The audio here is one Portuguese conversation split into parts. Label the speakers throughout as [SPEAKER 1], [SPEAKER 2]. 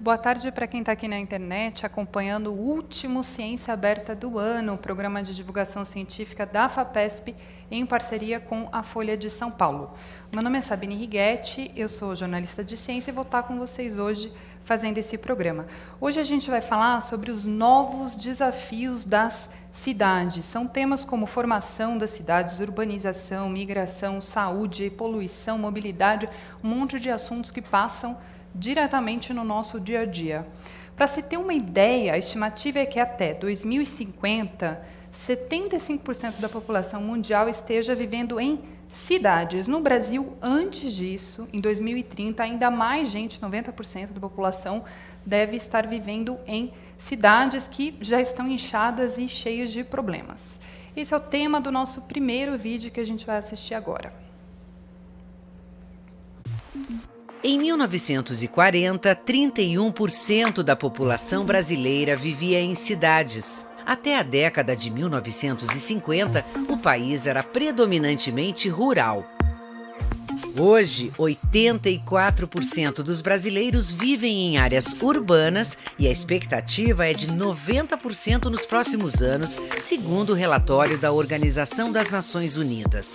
[SPEAKER 1] Boa tarde para quem está aqui na internet acompanhando o último Ciência Aberta do ano, o programa de divulgação científica da FAPESP, em parceria com a Folha de São Paulo. Meu nome é Sabine Righetti, eu sou jornalista de ciência e vou estar com vocês hoje fazendo esse programa. Hoje a gente vai falar sobre os novos desafios das cidades. São temas como formação das cidades, urbanização, migração, saúde, poluição, mobilidade, um monte de assuntos que passam diretamente no nosso dia a dia. Para se ter uma ideia, a estimativa é que até 2050, 75% da população mundial esteja vivendo em cidades. No Brasil, antes disso, em 2030, ainda mais gente, 90% da população, deve estar vivendo em cidades que já estão inchadas e cheias de problemas. Esse é o tema do nosso primeiro vídeo que a gente vai assistir agora.
[SPEAKER 2] Em 1940, 31% da população brasileira vivia em cidades. Até a década de 1950, o país era predominantemente rural. Hoje, 84% dos brasileiros vivem em áreas urbanas e a expectativa é de 90% nos próximos anos, segundo o relatório da Organização das Nações Unidas.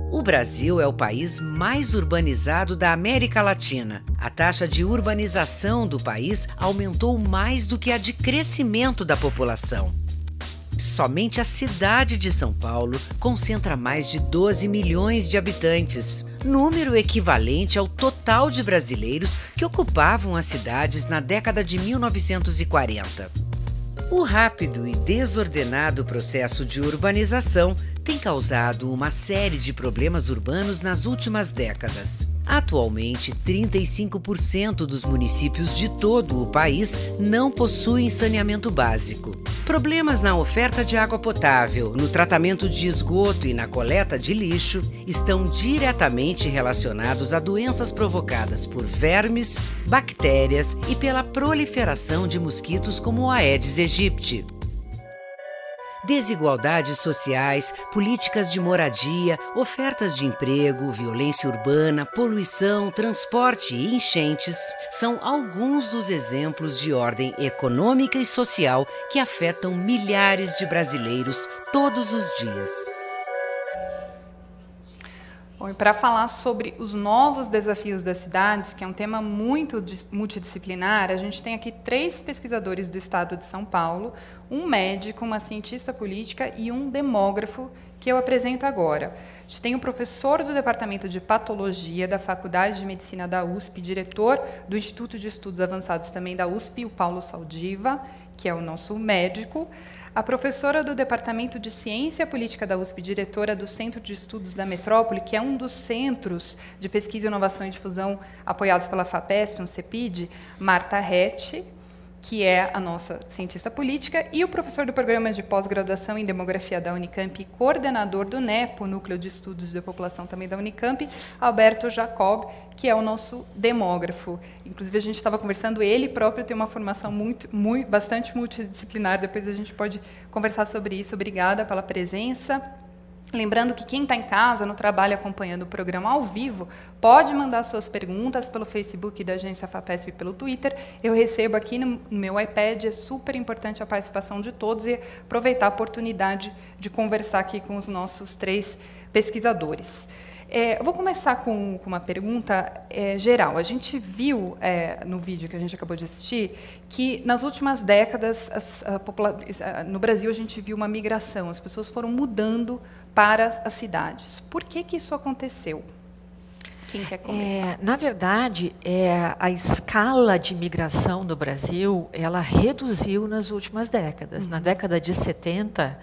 [SPEAKER 2] O Brasil é o país mais urbanizado da América Latina. A taxa de urbanização do país aumentou mais do que a de crescimento da população. Somente a cidade de São Paulo concentra mais de 12 milhões de habitantes, número equivalente ao total de brasileiros que ocupavam as cidades na década de 1940. O rápido e desordenado processo de urbanização tem causado uma série de problemas urbanos nas últimas décadas. Atualmente, 35% dos municípios de todo o país não possuem saneamento básico. Problemas na oferta de água potável, no tratamento de esgoto e na coleta de lixo estão diretamente relacionados a doenças provocadas por vermes, bactérias e pela proliferação de mosquitos como o Aedes aegypti. Desigualdades sociais, políticas de moradia, ofertas de emprego, violência urbana, poluição, transporte e enchentes são alguns dos exemplos de ordem econômica e social que afetam milhares de brasileiros todos os dias.
[SPEAKER 1] Bom, e para falar sobre os novos desafios das cidades, que é um tema muito multidisciplinar, a gente tem aqui 3 pesquisadores do estado de São Paulo, um médico, uma cientista política e um demógrafo, que eu apresento agora. A gente tem um professor do Departamento de Patologia da Faculdade de Medicina da USP, diretor do Instituto de Estudos Avançados também da USP, o Paulo Saldiva, que é o nosso médico. A professora do Departamento de Ciência Política da USP, diretora do Centro de Estudos da Metrópole, que é um dos centros de pesquisa, inovação e difusão apoiados pela FAPESP, um CEPID, Marta Rett, que é a nossa cientista política, e o professor do Programa de Pós-Graduação em Demografia da Unicamp e coordenador do NEPO, Núcleo de Estudos de População também da Unicamp, Alberto Jacob, que é o nosso demógrafo. Inclusive, a gente estava conversando, ele próprio tem uma formação bastante multidisciplinar, depois a gente pode conversar sobre isso. Obrigada pela presença. Lembrando que quem está em casa, no trabalho, acompanhando o programa ao vivo, pode mandar suas perguntas pelo Facebook da Agência FAPESP e pelo Twitter. Eu recebo aqui no meu iPad, é super importante a participação de todos e aproveitar a oportunidade de conversar aqui com os nossos 3 pesquisadores. Eu vou começar com uma pergunta geral. A gente viu no vídeo que a gente acabou de assistir que nas últimas décadas no Brasil a gente viu uma migração, as pessoas foram mudando para as cidades. Por que isso aconteceu? Quem quer começar?
[SPEAKER 3] Na verdade, a escala de migração no Brasil ela reduziu nas últimas décadas. Na década de 70,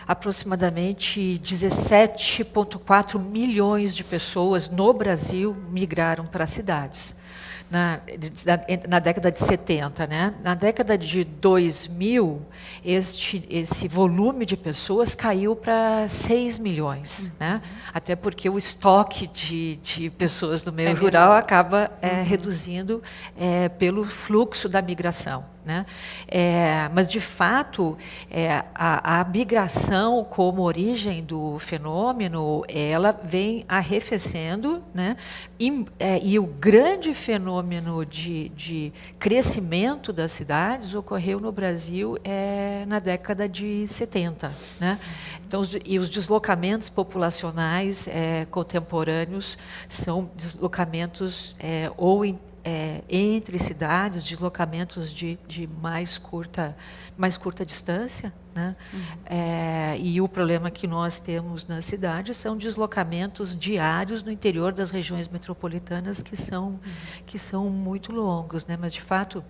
[SPEAKER 3] aproximadamente 17,4 milhões de pessoas no Brasil migraram para as cidades. Na década de 70, né? Na década de 2000, esse volume de pessoas caiu para 6 milhões. Né? Até porque o estoque de pessoas no meio rural acaba reduzindo pelo fluxo da migração. né? Mas, de fato, a migração como origem do fenômeno, ela vem arrefecendo, né? E o grande fenômeno de crescimento das cidades ocorreu no Brasil na década de 70, né? Então, os deslocamentos populacionais contemporâneos são deslocamentos entre cidades, deslocamentos de mais curta distância, né? E o problema que nós temos nas cidades são deslocamentos diários no interior das regiões metropolitanas que são muito longos, né? Mas, de fato,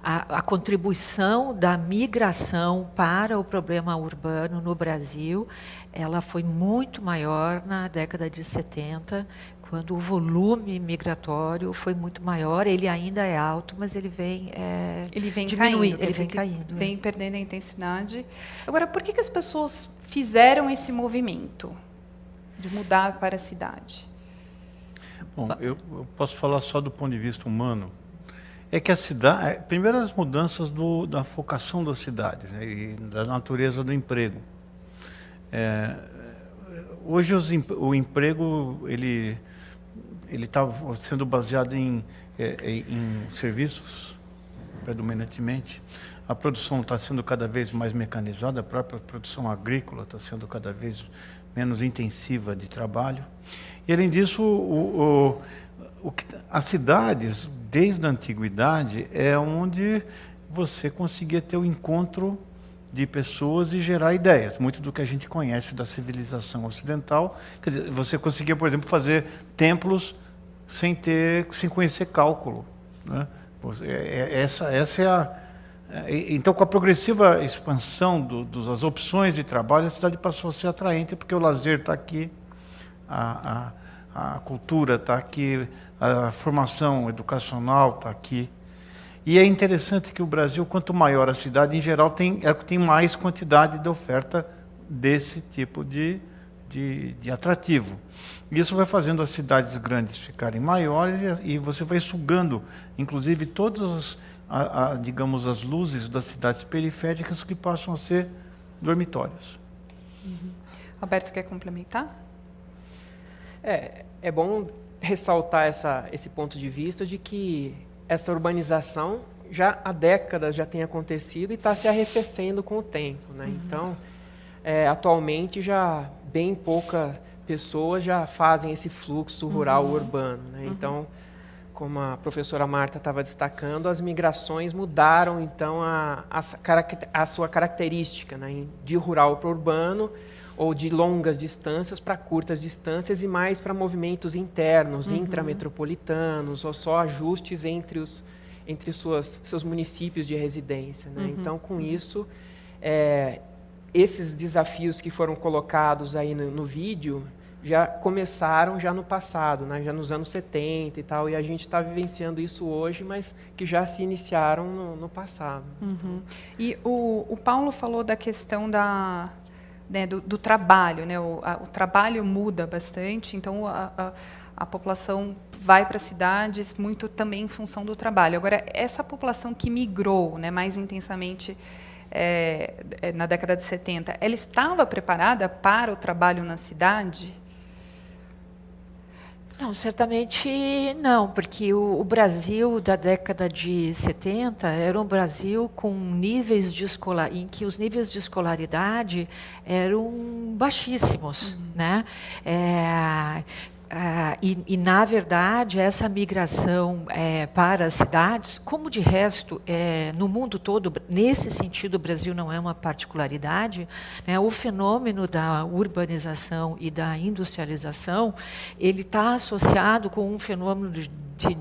[SPEAKER 3] a contribuição da migração para o problema urbano no Brasil, ela foi muito maior na década de 70, quando o volume migratório foi muito maior. Ele ainda é alto, mas ele vem diminuindo, ele vem caindo.
[SPEAKER 1] Vem perdendo a intensidade. Agora, por que as pessoas fizeram esse movimento de mudar para a cidade?
[SPEAKER 4] Bom, eu posso falar só do ponto de vista humano. É que a cidade, primeiro as mudanças da focação das cidades, né, e da natureza do emprego. Hoje o emprego ele está sendo baseado em serviços, predominantemente. A produção está sendo cada vez mais mecanizada, a própria produção agrícola está sendo cada vez menos intensiva de trabalho. E, além disso, as cidades, desde a antiguidade, é onde você conseguia ter o encontro de pessoas e gerar ideias. Muito do que a gente conhece da civilização ocidental. Quer dizer, você conseguia, por exemplo, fazer templos sem conhecer cálculo, né? Essa é a... Então, com a progressiva expansão das opções de trabalho, a cidade passou a ser atraente, porque o lazer está aqui, a cultura está aqui, a formação educacional está aqui. E é interessante que o Brasil, quanto maior a cidade, em geral, tem mais quantidade de oferta desse tipo de atrativo. Isso vai fazendo as cidades grandes ficarem maiores e você vai sugando, inclusive, todas digamos, as luzes das cidades periféricas que passam a ser dormitórios.
[SPEAKER 1] Roberto, quer complementar?
[SPEAKER 5] É bom ressaltar esse ponto de vista de que essa urbanização já há décadas já tem acontecido e está se arrefecendo com o tempo, né? Então, atualmente já bem poucas pessoas já fazem esse fluxo rural urbano, né? Então, como a professora Marta estava destacando, as migrações mudaram então a sua característica, né? De rural para urbano, ou de longas distâncias para curtas distâncias e mais para movimentos internos, intrametropolitanos, ou só ajustes entre seus municípios de residência, né? Então, com isso, esses desafios que foram colocados aí no vídeo já começaram já no passado, né? Já nos anos 70 e tal, e a gente está vivenciando isso hoje, mas que já se iniciaram no passado.
[SPEAKER 1] E o Paulo falou da questão do trabalho, né? O trabalho muda bastante, então a população vai para as cidades muito também em função do trabalho. Agora, essa população que migrou, né, mais intensamente na década de 70, ela estava preparada para o trabalho na cidade?
[SPEAKER 3] Não, certamente não, porque o Brasil da década de 70 era um Brasil com níveis em que os níveis de escolaridade eram baixíssimos, né? Na verdade, essa migração para as cidades, como de resto, no mundo todo, nesse sentido, o Brasil não é uma particularidade, né? O fenômeno da urbanização e da industrialização, ele está associado com um fenômeno de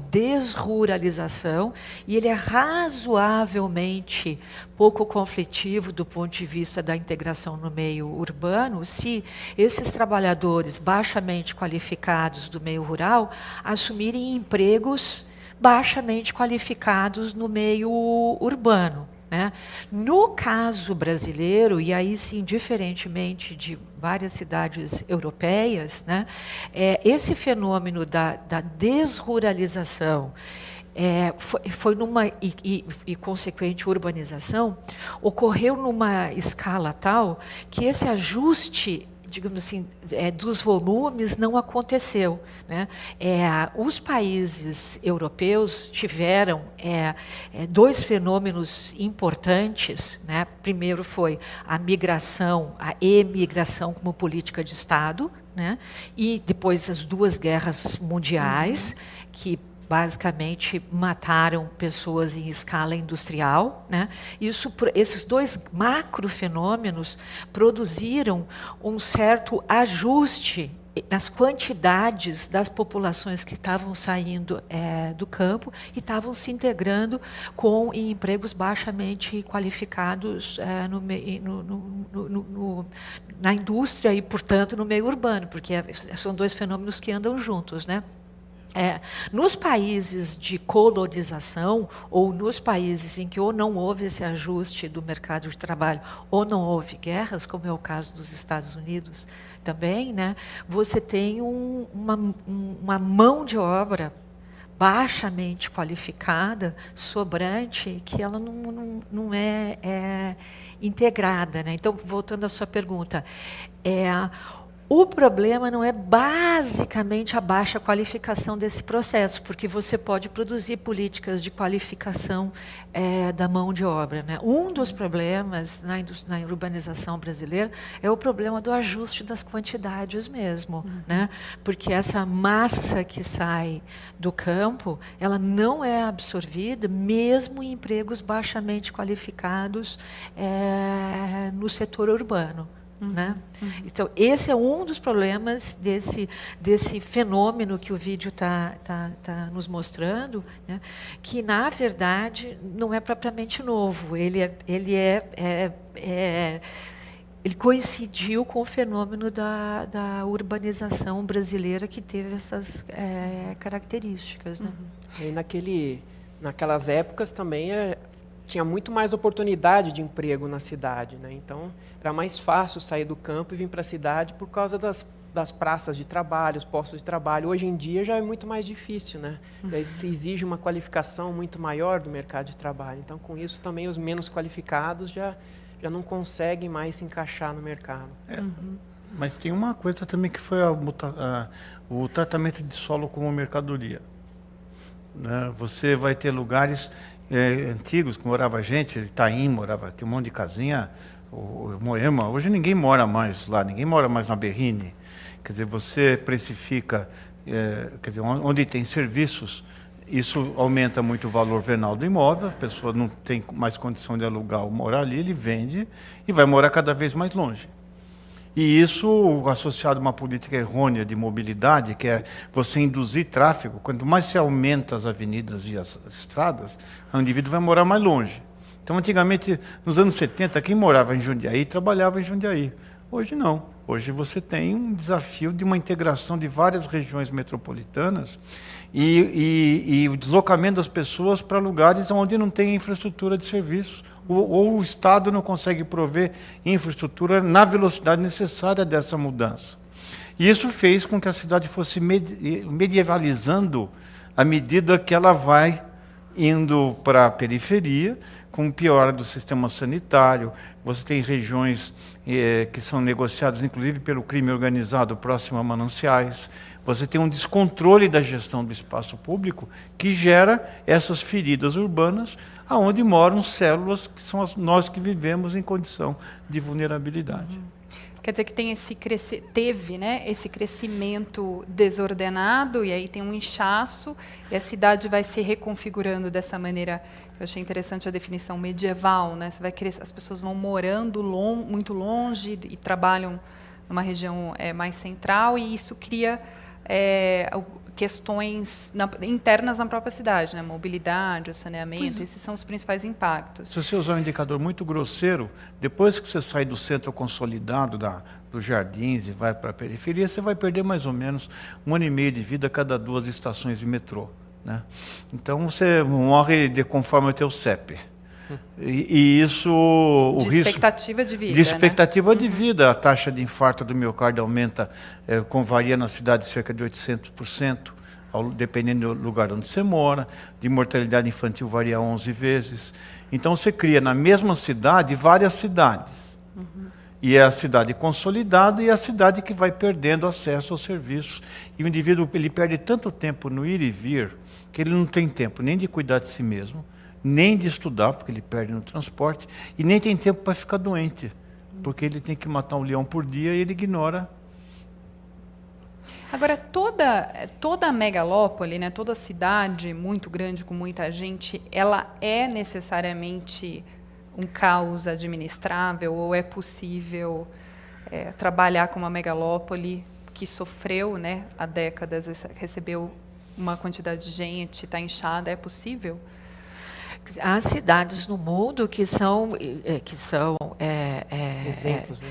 [SPEAKER 3] desruralização, e ele é razoavelmente pouco conflitivo do ponto de vista da integração no meio urbano, se esses trabalhadores baixamente qualificados do meio rural assumirem empregos baixamente qualificados no meio urbano, né? No caso brasileiro, e aí sim, diferentemente de várias cidades europeias, né, esse fenômeno da desruralização foi numa e consequente urbanização, ocorreu numa escala tal que esse ajuste, digamos assim, dos volumes não aconteceu, né? Os países europeus tiveram dois fenômenos importantes, né? Primeiro foi a migração, a emigração como política de Estado, né? E depois as duas guerras mundiais, que basicamente mataram pessoas em escala industrial, né? Esses dois macrofenômenos produziram um certo ajuste nas quantidades das populações que estavam saindo do campo e estavam se integrando em empregos baixamente qualificados na indústria e, portanto, no meio urbano, porque são dois fenômenos que andam juntos, né? Nos países de colonização, ou nos países em que ou não houve esse ajuste do mercado de trabalho, ou não houve guerras, como é o caso dos Estados Unidos também, né, você tem uma mão de obra baixamente qualificada, sobrante, que ela não é integrada, né? Então, voltando à sua pergunta, o problema não é basicamente a baixa qualificação desse processo, porque você pode produzir políticas de qualificação da mão de obra, né? Um dos problemas na urbanização brasileira é o problema do ajuste das quantidades mesmo, né? Porque essa massa que sai do campo, ela não é absorvida mesmo em empregos baixamente qualificados no setor urbano. Né? Então, esse é um dos problemas desse fenômeno que o vídeo está nos mostrando, né? Que, na verdade, não é propriamente novo. Ele coincidiu com o fenômeno da urbanização brasileira, que teve essas características. Né?
[SPEAKER 5] E naquelas épocas também tinha muito mais oportunidade de emprego na cidade, né? Então, era mais fácil sair do campo e vir para a cidade por causa das praças de trabalho, os postos de trabalho. Hoje em dia já é muito mais difícil, né? Já se exige uma qualificação muito maior do mercado de trabalho. Então, com isso, também os menos qualificados já não conseguem mais se encaixar no mercado.
[SPEAKER 4] Mas tem uma coisa também que foi o tratamento de solo como mercadoria, né? Você vai ter lugares antigos que morava gente, Itaim tem um monte de casinha, o Moema, hoje ninguém mora mais lá, ninguém mora mais na Berrine. Quer dizer, você precifica, quer dizer, onde tem serviços, isso aumenta muito o valor venal do imóvel, a pessoa não tem mais condição de alugar ou morar ali, ele vende e vai morar cada vez mais longe. E isso, associado a uma política errônea de mobilidade, que é você induzir tráfego, quanto mais você aumenta as avenidas e as estradas, o indivíduo vai morar mais longe. Então, antigamente, nos anos 70, quem morava em Jundiaí, trabalhava em Jundiaí. Hoje não. Hoje você tem um desafio de uma integração de várias regiões metropolitanas e o deslocamento das pessoas para lugares onde não tem infraestrutura de serviços, ou o Estado não consegue prover infraestrutura na velocidade necessária dessa mudança. E isso fez com que a cidade fosse medievalizando à medida que ela vai indo para a periferia, com piora do sistema sanitário. Você tem regiões que são negociadas, inclusive, pelo crime organizado próximo a mananciais. Você tem um descontrole da gestão do espaço público que gera essas feridas urbanas, aonde moram células que são nós que vivemos em condição de vulnerabilidade.
[SPEAKER 1] Quer dizer que tem teve, né, esse crescimento desordenado, e aí tem um inchaço, e a cidade vai se reconfigurando dessa maneira. Eu achei interessante a definição medieval, né? Você vai as pessoas vão morando muito longe e trabalham numa região mais central, e isso cria questões internas na própria cidade, né? Mobilidade, o saneamento, esses são os principais impactos.
[SPEAKER 4] Se você usar um indicador muito grosseiro, depois que você sai do centro consolidado dos jardins e vai para a periferia, você vai perder mais ou menos 1 ano e meio de vida a cada 2 estações de metrô, né? Então você morre conforme o teu CEP. E isso... o risco
[SPEAKER 1] expectativa de vida.
[SPEAKER 4] De expectativa de vida. A taxa de infarto do miocárdio aumenta, varia na cidade cerca de 800%. dependendo do lugar onde você mora, de mortalidade infantil varia 11 vezes. Então você cria na mesma cidade várias cidades. E é a cidade consolidada e a cidade que vai perdendo acesso aos serviços. E o indivíduo ele perde tanto tempo no ir e vir, que ele não tem tempo nem de cuidar de si mesmo, nem de estudar, porque ele perde no transporte, e nem tem tempo para ficar doente, porque ele tem que matar um leão por dia e ele ignora.
[SPEAKER 1] Agora, toda a megalópole, né, toda cidade muito grande, com muita gente, ela é necessariamente um caos administrável, ou é possível trabalhar com uma megalópole que sofreu, né, há décadas, recebeu uma quantidade de gente, está inchada, é possível?
[SPEAKER 3] Há cidades no mundo que são
[SPEAKER 5] Exemplos, né?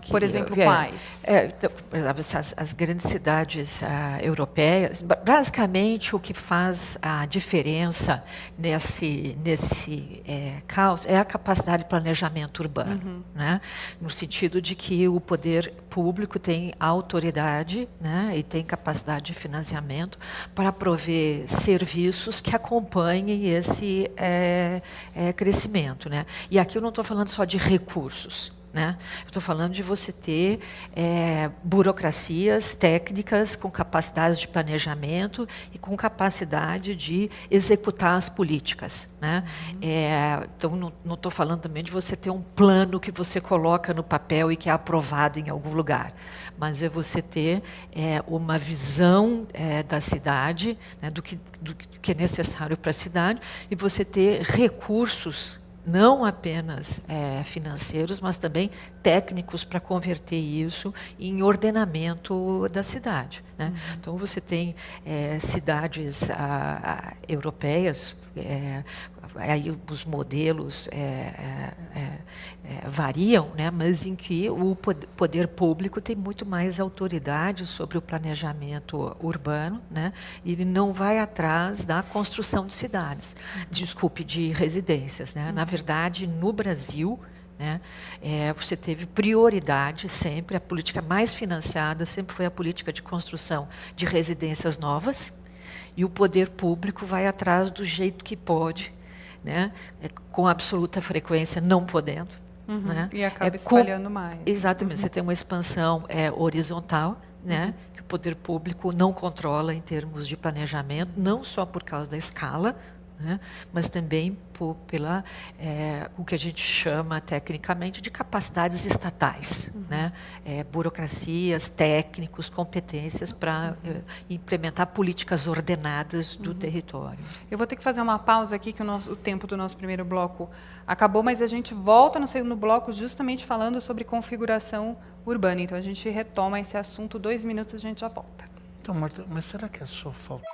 [SPEAKER 1] Por exemplo, quais?
[SPEAKER 3] Então, por exemplo, as grandes cidades europeias, basicamente o que faz a diferença nesse caos é a capacidade de planejamento urbano, né? No sentido de que o poder público tem autoridade, né, e tem capacidade de financiamento para prover serviços que acompanhem esse crescimento, né? E aqui eu não estou falando só de recursos, né? Eu estou falando de você ter burocracias técnicas com capacidades de planejamento e com capacidade de executar as políticas, né? Então, não estou falando também de você ter um plano que você coloca no papel e que é aprovado em algum lugar, mas é você ter uma visão da cidade, né, do que é necessário para a cidade, e você ter recursos não apenas financeiros, mas também técnicos para converter isso em ordenamento da cidade, né? Então, você tem cidades europeias, aí os modelos variam, né, mas em que o poder público tem muito mais autoridade sobre o planejamento urbano, né, e ele não vai atrás da construção de cidades, de residências, né? Na verdade, no Brasil, né, você teve prioridade sempre, a política mais financiada sempre foi a política de construção de residências novas, e o poder público vai atrás do jeito que pode, né, com absoluta frequência, não podendo. Né?
[SPEAKER 1] E acaba espalhando mais.
[SPEAKER 3] Exatamente, você tem uma expansão horizontal, né, que o poder público não controla em termos de planejamento, não só por causa da escala, né, mas também pela o que a gente chama tecnicamente de capacidades estatais, né, burocracias, técnicos, competências para implementar políticas ordenadas do território.
[SPEAKER 1] Eu vou ter que fazer uma pausa aqui, que o tempo do nosso primeiro bloco acabou, mas a gente volta no segundo bloco justamente falando sobre configuração urbana. Então, a gente retoma esse assunto, 2 minutos, a gente já volta.
[SPEAKER 4] Então, Marta, mas será que é só falta?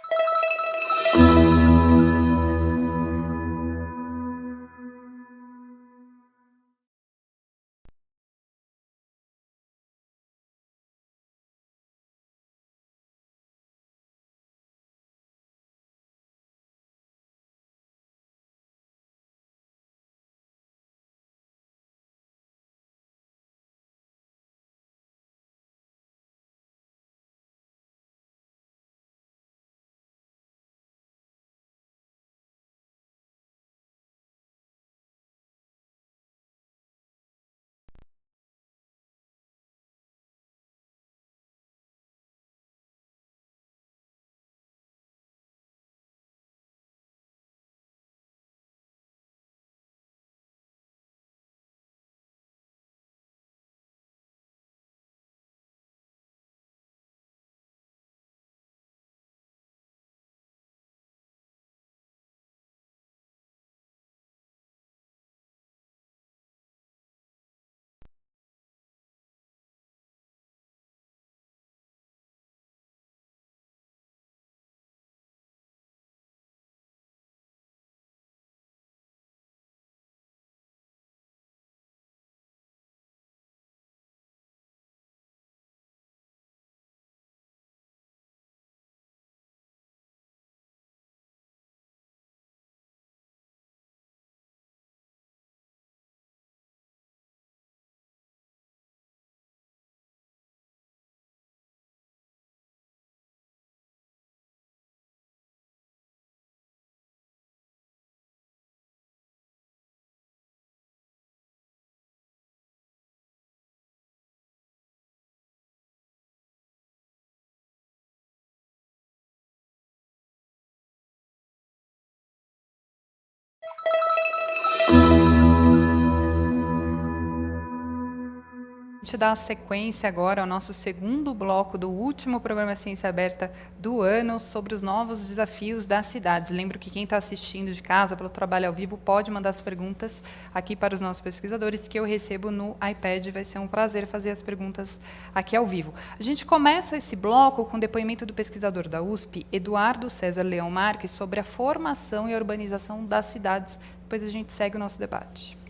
[SPEAKER 1] gente dar sequência agora ao nosso segundo bloco do último programa Ciência Aberta do ano sobre os novos desafios das cidades. Lembro que quem está assistindo de casa pelo trabalho ao vivo pode mandar as perguntas aqui para os nossos pesquisadores, que eu recebo no iPad. Vai ser um prazer fazer as perguntas aqui ao vivo. A gente começa esse bloco com o depoimento do pesquisador da USP, Eduardo César Leão Marques, sobre a formação e a urbanização das cidades. Depois a gente segue o nosso debate.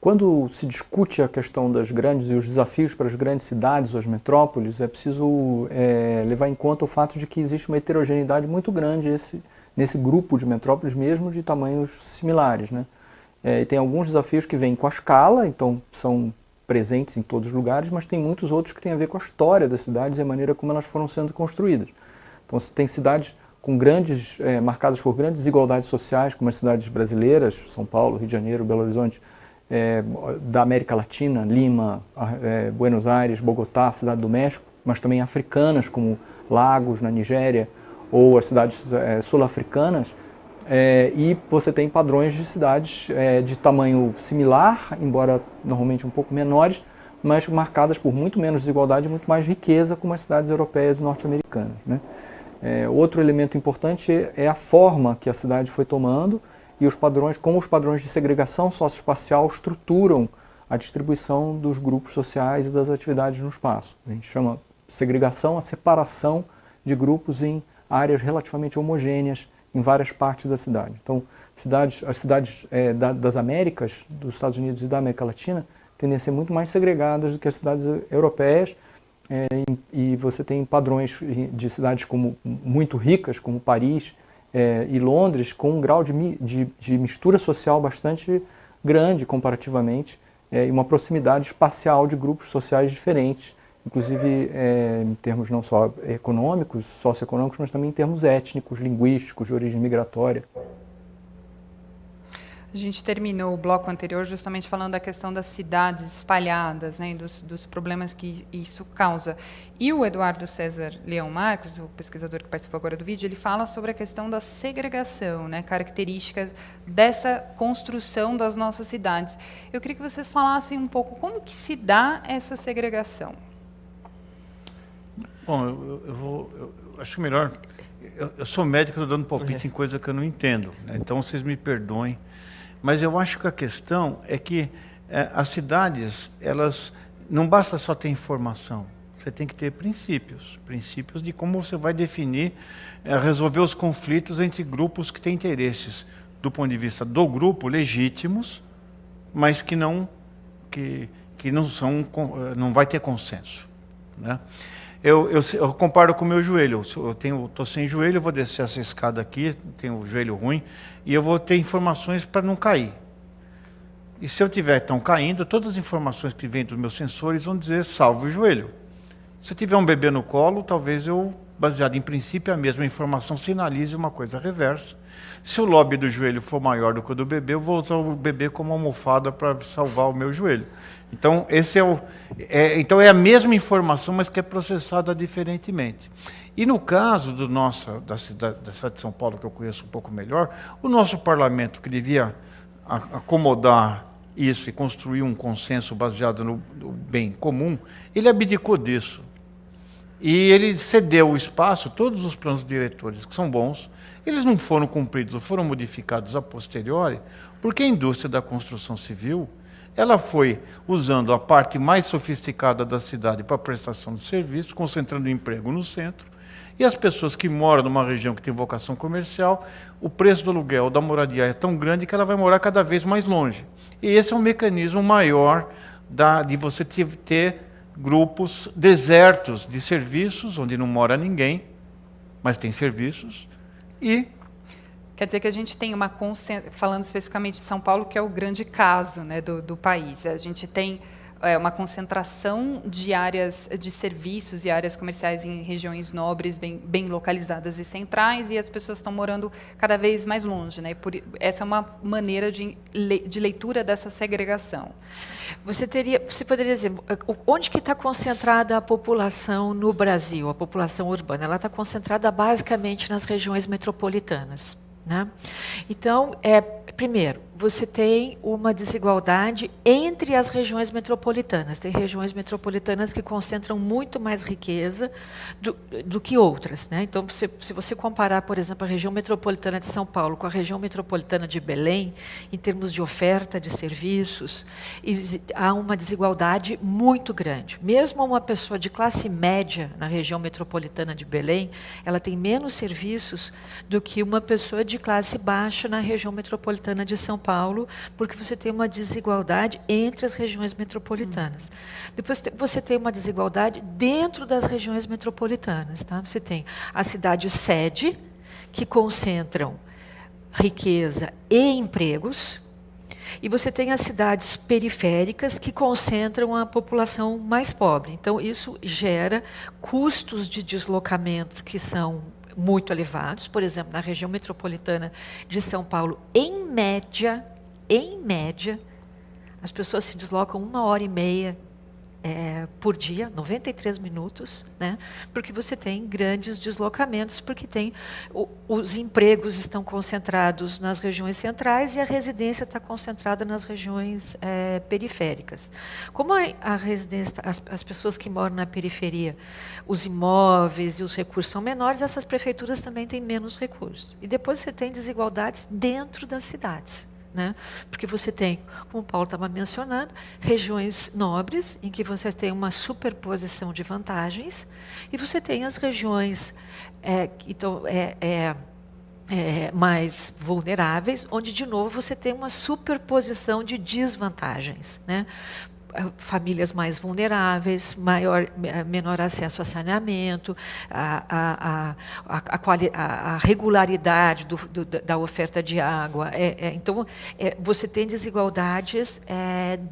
[SPEAKER 6] Quando se discute a questão das grandes e os desafios para as grandes cidades ou as metrópoles, é preciso levar em conta o fato de que existe uma heterogeneidade muito grande nesse grupo de metrópoles, mesmo de tamanhos similares, né? E tem alguns desafios que vêm com a escala, então são presentes em todos os lugares, mas tem muitos outros que têm a ver com a história das cidades e a maneira como elas foram sendo construídas. Então você tem cidades com marcadas por grandes desigualdades sociais, como as cidades brasileiras, São Paulo, Rio de Janeiro, Belo Horizonte, da América Latina, Lima, Buenos Aires, Bogotá, Cidade do México, mas também africanas, como Lagos, na Nigéria, ou as cidades sul-africanas, e você tem padrões de cidades de tamanho similar, embora normalmente um pouco menores, mas marcadas por muito menos desigualdade e muito mais riqueza, como as cidades europeias e norte-americanas, né? Outro elemento importante é a forma que a cidade foi tomando, e como os padrões de segregação socioespacial estruturam a distribuição dos grupos sociais e das atividades no espaço. A gente chama segregação a separação de grupos em áreas relativamente homogêneas em várias partes da cidade. Então, as cidades das Américas, dos Estados Unidos e da América Latina, tendem a ser muito mais segregadas do que as cidades europeias, e você tem padrões de cidades muito ricas, como Paris, e Londres, com um grau de mistura social bastante grande comparativamente, e uma proximidade espacial de grupos sociais diferentes, inclusive em termos não só econômicos, socioeconômicos, mas também em termos étnicos, linguísticos, de origem migratória.
[SPEAKER 1] A gente terminou o bloco anterior justamente falando da questão das cidades espalhadas, né, dos problemas que isso causa. E o Eduardo César Leão Marques, o pesquisador que participou agora do vídeo, ele fala sobre a questão da segregação, né, características dessa construção das nossas cidades. Eu queria que vocês falassem um pouco como que se dá essa segregação.
[SPEAKER 4] Bom, eu acho melhor... Eu sou médico, estou dando palpite em coisa que eu não entendo, né? Então vocês me perdoem. Mas eu acho que a questão é que as cidades, elas não basta só ter informação, você tem que ter princípios de como você vai definir, resolver os conflitos entre grupos que têm interesses, do ponto de vista do grupo, legítimos, mas que não vai ter consenso, né? Eu comparo com o meu joelho. Eu estou sem joelho, eu vou descer essa escada aqui, tenho o joelho ruim, e eu vou ter informações para não cair. E se eu estiver caindo, todas as informações que vêm dos meus sensores vão dizer salve o joelho. Se eu tiver um bebê no colo, talvez eu, baseado em princípio, a mesma informação sinalize uma coisa reversa. Se o lóbio do joelho for maior do que o do bebê, eu vou usar o bebê como almofada para salvar o meu joelho. Então, então é a mesma informação, mas que é processada diferentemente. E no caso da cidade de São Paulo, que eu conheço um pouco melhor, o nosso parlamento, que devia acomodar isso e construir um consenso baseado no bem comum, ele abdicou disso. E ele cedeu o espaço, todos os planos diretores, que são bons, eles não foram cumpridos, foram modificados a posteriori, porque a indústria da construção civil, ela foi usando a parte mais sofisticada da cidade para prestação de serviços, concentrando o emprego no centro, e as pessoas que moram numa região que tem vocação comercial, o preço do aluguel da moradia é tão grande que ela vai morar cada vez mais longe. E esse é um mecanismo maior de você ter grupos desertos de serviços, onde não mora ninguém, mas tem serviços, e...
[SPEAKER 1] Quer dizer que a gente tem falando especificamente de São Paulo, que é o grande caso, né, do país. A gente tem uma concentração de áreas de serviços e áreas comerciais em regiões nobres, bem localizadas e centrais, e as pessoas estão morando cada vez mais longe, né? Essa é uma maneira de leitura dessa segregação.
[SPEAKER 3] Você poderia dizer, onde que está concentrada a população no Brasil, a população urbana? Ela está concentrada basicamente nas regiões metropolitanas, né? Então, primeiro, você tem uma desigualdade entre as regiões metropolitanas. Tem regiões metropolitanas que concentram muito mais riqueza do que outras, né? Então, se você comparar, por exemplo, a região metropolitana de São Paulo com a região metropolitana de Belém, em termos de oferta de serviços, há uma desigualdade muito grande. Mesmo uma pessoa de classe média na região metropolitana de Belém, ela tem menos serviços do que uma pessoa de classe baixa na região metropolitana de São Paulo, porque você tem uma desigualdade entre as regiões metropolitanas. Depois você tem uma desigualdade dentro das regiões metropolitanas. Tá? Você tem a cidade sede, que concentram riqueza e empregos, e você tem as cidades periféricas, que concentram a população mais pobre. Então, isso gera custos de deslocamento que são muito elevados. Por exemplo, na região metropolitana de São Paulo, em média, as pessoas se deslocam 1h30 por dia, 93 minutos, né? Porque você tem grandes deslocamentos, porque os empregos estão concentrados nas regiões centrais e a residência está concentrada nas regiões periféricas. Como a residência, as pessoas que moram na periferia, os imóveis e os recursos são menores, essas prefeituras também têm menos recursos. E depois você tem desigualdades dentro das cidades. Né? Porque você tem, como o Paulo estava mencionando, regiões nobres, em que você tem uma superposição de vantagens, e você tem as regiões mais vulneráveis, onde, de novo, você tem uma superposição de desvantagens. Né? Famílias mais vulneráveis, menor acesso a saneamento, a regularidade da oferta de água. Então, você tem desigualdades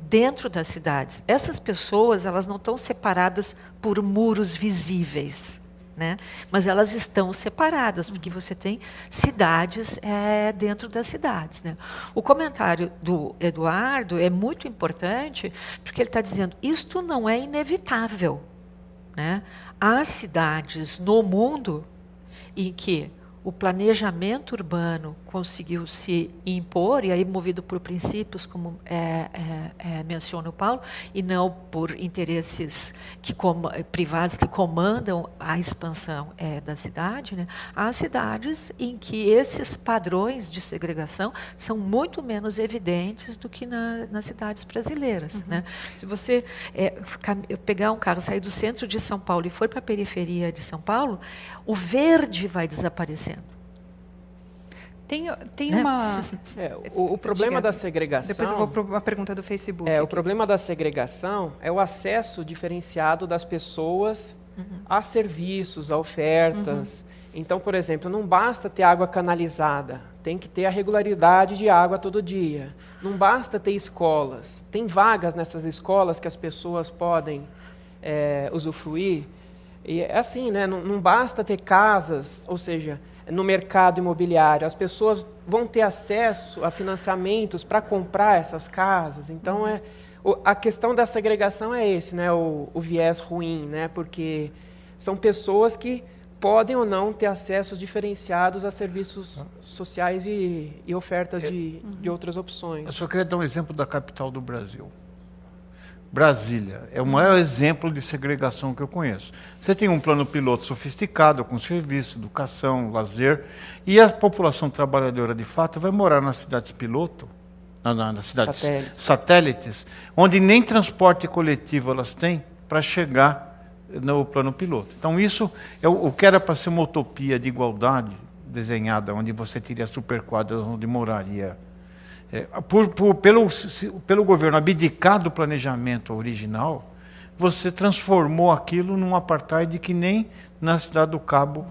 [SPEAKER 3] dentro das cidades. Essas pessoas, elas não estão separadas por muros visíveis, né? Mas elas estão separadas, porque você tem cidades dentro das cidades. Né? O comentário do Eduardo é muito importante, porque ele está dizendo, isto não é inevitável. Né? Há cidades no mundo em que o planejamento urbano conseguiu se impor, e aí movido por princípios, como menciona o Paulo, e não por interesses privados que comandam a expansão da cidade. Né? Há cidades em que esses padrões de segregação são muito menos evidentes do que nas cidades brasileiras. Uhum. Né? Se você pegar um carro, sair do centro de São Paulo e for para a periferia de São Paulo, o verde vai desaparecendo.
[SPEAKER 1] Tem uma...
[SPEAKER 5] o problema da segregação...
[SPEAKER 1] Depois eu vou para uma pergunta do Facebook.
[SPEAKER 5] O problema da segregação é o acesso diferenciado das pessoas a serviços, a ofertas. Então, por exemplo, não basta ter água canalizada, tem que ter a regularidade de água todo dia. Não basta ter escolas. Tem vagas nessas escolas que as pessoas podem usufruir. E é assim, né? Não basta ter casas, ou seja, no mercado imobiliário, as pessoas vão ter acesso a financiamentos para comprar essas casas. Então, a questão da segregação é esse, né? O viés ruim, né? Porque são pessoas que podem ou não ter acessos diferenciados a serviços sociais e ofertas de outras opções.
[SPEAKER 4] Eu só queria dar um exemplo da capital do Brasil. Brasília é o maior exemplo de segregação que eu conheço. Você tem um plano piloto sofisticado, com serviço, educação, lazer, e a população trabalhadora, de fato, vai morar nas cidades piloto, nas cidades satélites, onde nem transporte coletivo elas têm para chegar no plano piloto. Então, isso é o que era para ser uma utopia de igualdade desenhada, onde você teria superquadras onde moraria. Pelo governo abdicar do planejamento original, você transformou aquilo num apartheid que nem na Cidade do Cabo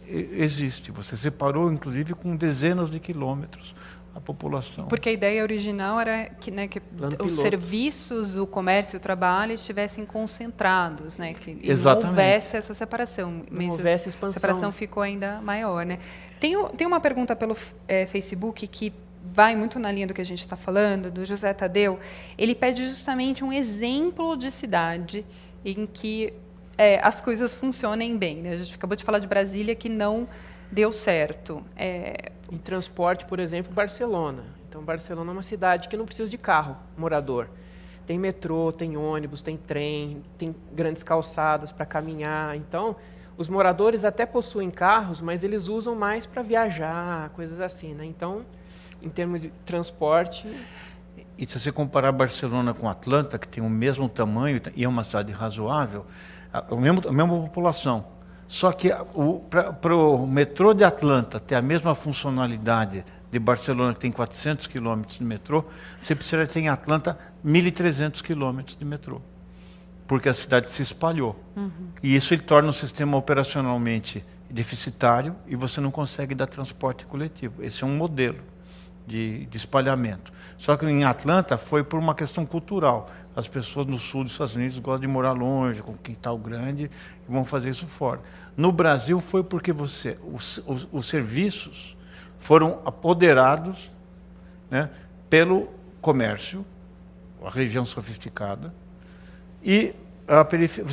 [SPEAKER 4] existe. Você separou, inclusive, com dezenas de quilômetros a população.
[SPEAKER 1] Porque a ideia original era que os serviços, o comércio e o trabalho estivessem concentrados, né? E não houvesse essa separação.
[SPEAKER 5] Não houvesse expansão.
[SPEAKER 1] A separação ficou ainda maior. Né? Tem uma pergunta pelo Facebook que vai muito na linha do que a gente está falando, do José Tadeu. Ele pede justamente um exemplo de cidade em que as coisas funcionem bem. Né? A gente acabou de falar de Brasília, que não deu certo.
[SPEAKER 5] Em transporte, por exemplo, Barcelona. Então, Barcelona é uma cidade que não precisa de carro, morador. Tem metrô, tem ônibus, tem trem, tem grandes calçadas para caminhar. Então, os moradores até possuem carros, mas eles usam mais para viajar, coisas assim, né? Então, em termos de transporte...
[SPEAKER 4] E se você comparar Barcelona com Atlanta, que tem o mesmo tamanho e é uma cidade razoável, a mesma população, só que para o metrô de Atlanta ter a mesma funcionalidade de Barcelona, que tem 400 quilômetros de metrô, você precisa ter em Atlanta 1.300 quilômetros de metrô, porque a cidade se espalhou. E isso ele torna o sistema operacionalmente deficitário e você não consegue dar transporte coletivo. Esse é um modelo de espalhamento. Só que em Atlanta foi por uma questão cultural. As pessoas no sul dos Estados Unidos gostam de morar longe, com quintal grande, e vão fazer isso fora. No Brasil foi porque os serviços foram apoderados, né, pelo comércio, a região sofisticada, e a periferia.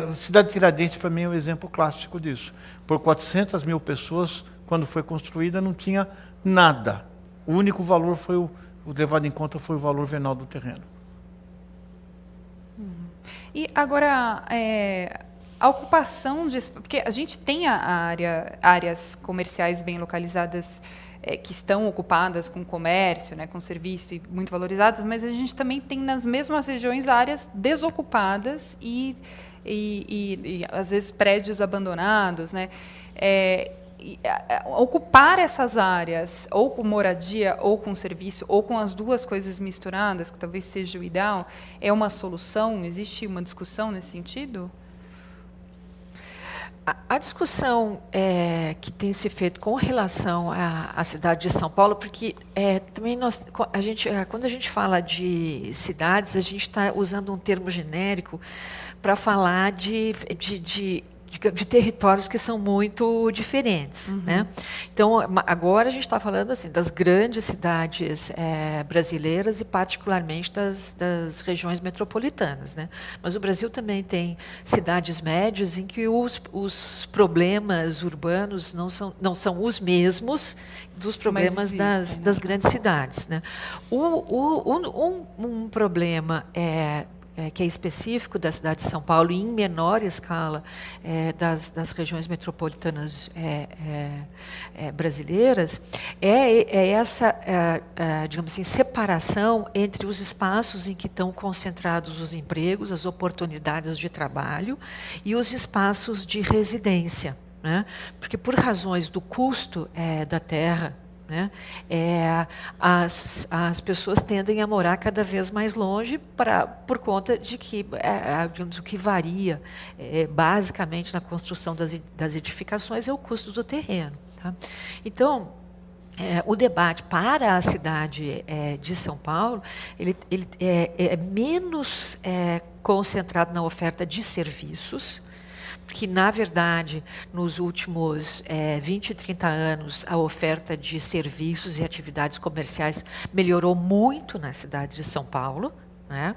[SPEAKER 4] A cidade de Tiradentes, para mim, é um exemplo clássico disso. Por 400 mil pessoas, quando foi construída, não tinha nada. O único valor foi o levado em conta foi o valor venal do terreno.
[SPEAKER 1] E agora, a ocupação porque a gente tem áreas comerciais bem localizadas que estão ocupadas com comércio, né, com serviço e muito valorizadas, mas a gente também tem nas mesmas regiões áreas desocupadas e às vezes prédios abandonados, né? Ocupar essas áreas, ou com moradia, ou com serviço, ou com as duas coisas misturadas, que talvez seja o ideal, é uma solução? Existe uma discussão nesse sentido?
[SPEAKER 3] A discussão que tem se feito com relação à cidade de São Paulo, porque também quando a gente fala de cidades, a gente está usando um termo genérico para falar de territórios que são muito diferentes, né? Então, agora a gente está falando assim das grandes cidades brasileiras e particularmente das regiões metropolitanas, né? Mas o Brasil também tem cidades médias em que os problemas urbanos não são os mesmos dos problemas das grandes cidades, né? Um problema que é específico da cidade de São Paulo e em menor escala das regiões metropolitanas brasileiras, essa, digamos assim, separação entre os espaços em que estão concentrados os empregos, as oportunidades de trabalho e os espaços de residência, né? Porque por razões do custo da terra, né, as pessoas tendem a morar cada vez mais longe por conta de que, digamos, o que varia basicamente na construção das edificações é o custo do terreno. Tá? Então, o debate para a cidade de São Paulo ele é menos concentrado na oferta de serviços, porque, na verdade, nos últimos 20, 30 anos, a oferta de serviços e atividades comerciais melhorou muito na cidade de São Paulo, né?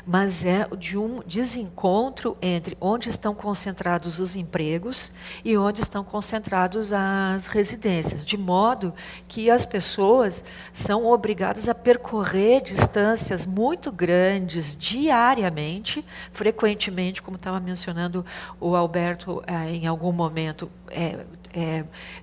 [SPEAKER 3] Mas é de um desencontro entre onde estão concentrados os empregos e onde estão concentrados as residências, de modo que as pessoas são obrigadas a percorrer distâncias muito grandes diariamente, frequentemente, como estava mencionando o Alberto em algum momento,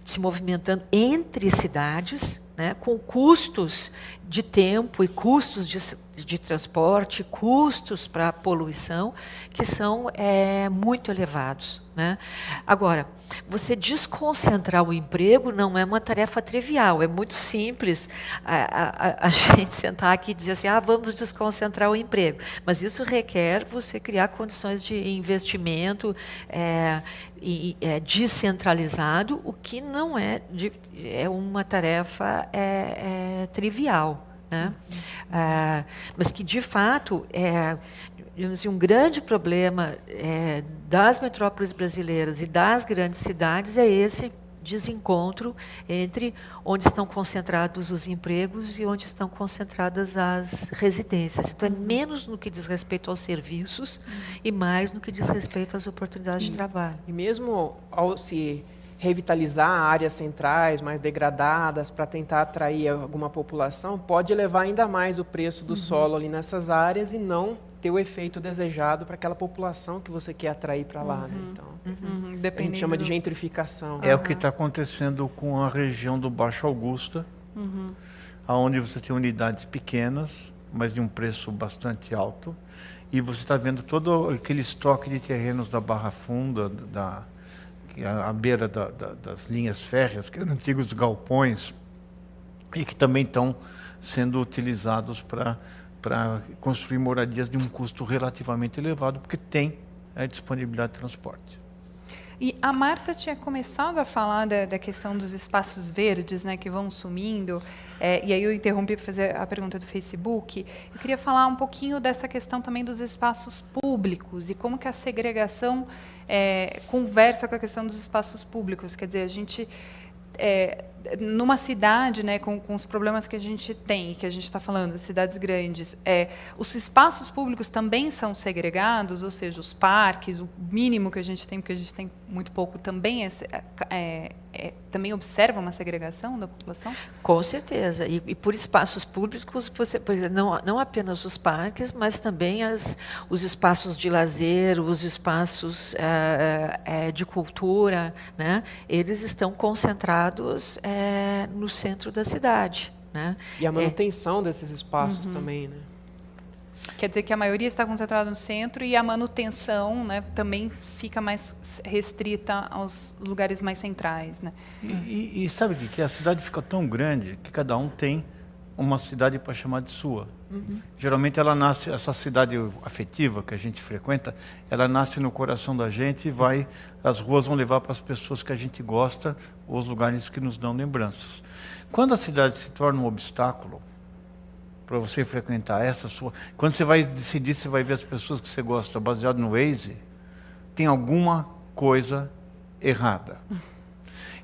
[SPEAKER 3] se movimentando entre cidades, né, com custos de tempo e custos de transporte, custos para a poluição, que são muito elevados, né? Agora, você desconcentrar o emprego não é uma tarefa trivial, é muito simples a gente sentar aqui e dizer assim, vamos desconcentrar o emprego, mas isso requer você criar condições de investimento descentralizado, o que não é uma tarefa trivial, né? Mas que, de fato, digamos assim, um grande problema das metrópoles brasileiras e das grandes cidades é esse desencontro entre onde estão concentrados os empregos e onde estão concentradas as residências. Então, é menos no que diz respeito aos serviços e mais no que diz respeito às oportunidades de trabalho.
[SPEAKER 5] E mesmo ao se revitalizar áreas centrais mais degradadas para tentar atrair alguma população, pode elevar ainda mais o preço do solo ali nessas áreas e não ter o efeito desejado para aquela população que você quer atrair para lá. Né? Então, a gente chama de gentrificação.
[SPEAKER 4] É o que está acontecendo com a região do Baixo Augusta, onde você tem unidades pequenas, mas de um preço bastante alto, e você está vendo todo aquele estoque de terrenos da Barra Funda, à beira das linhas férreas, que eram antigos galpões, e que também estão sendo utilizados para construir moradias de um custo relativamente elevado, porque tem a disponibilidade de transporte.
[SPEAKER 1] E a Marta tinha começado a falar da questão dos espaços verdes, né, que vão sumindo, e aí eu interrompi para fazer a pergunta do Facebook. Eu queria falar um pouquinho dessa questão também dos espaços públicos e como que a segregação conversa com a questão dos espaços públicos. Quer dizer, a gente... numa cidade, né, com os problemas que a gente tem, que a gente está falando, das cidades grandes, os espaços públicos também são segregados, ou seja, os parques, o mínimo que a gente tem, porque a gente tem muito pouco, também também observa uma segregação da população?
[SPEAKER 3] Com certeza. E por espaços públicos, por exemplo, não apenas os parques, mas também os espaços de lazer, os espaços de cultura, né? Eles estão concentrados no centro da cidade. Né?
[SPEAKER 5] E a manutenção desses espaços também, né?
[SPEAKER 1] Quer dizer que a maioria está concentrada no centro e a manutenção, né, também fica mais restrita aos lugares mais centrais. Né?
[SPEAKER 4] E sabe o que? A cidade fica tão grande que cada um tem uma cidade para chamar de sua. Geralmente ela nasce, essa cidade afetiva que a gente frequenta, ela nasce no coração da gente e as ruas vão levar para as pessoas que a gente gosta, ou os lugares que nos dão lembranças. Quando a cidade se torna um obstáculo para você frequentar essa sua, quando você vai decidir se vai ver as pessoas que você gosta baseado no Waze, tem alguma coisa errada.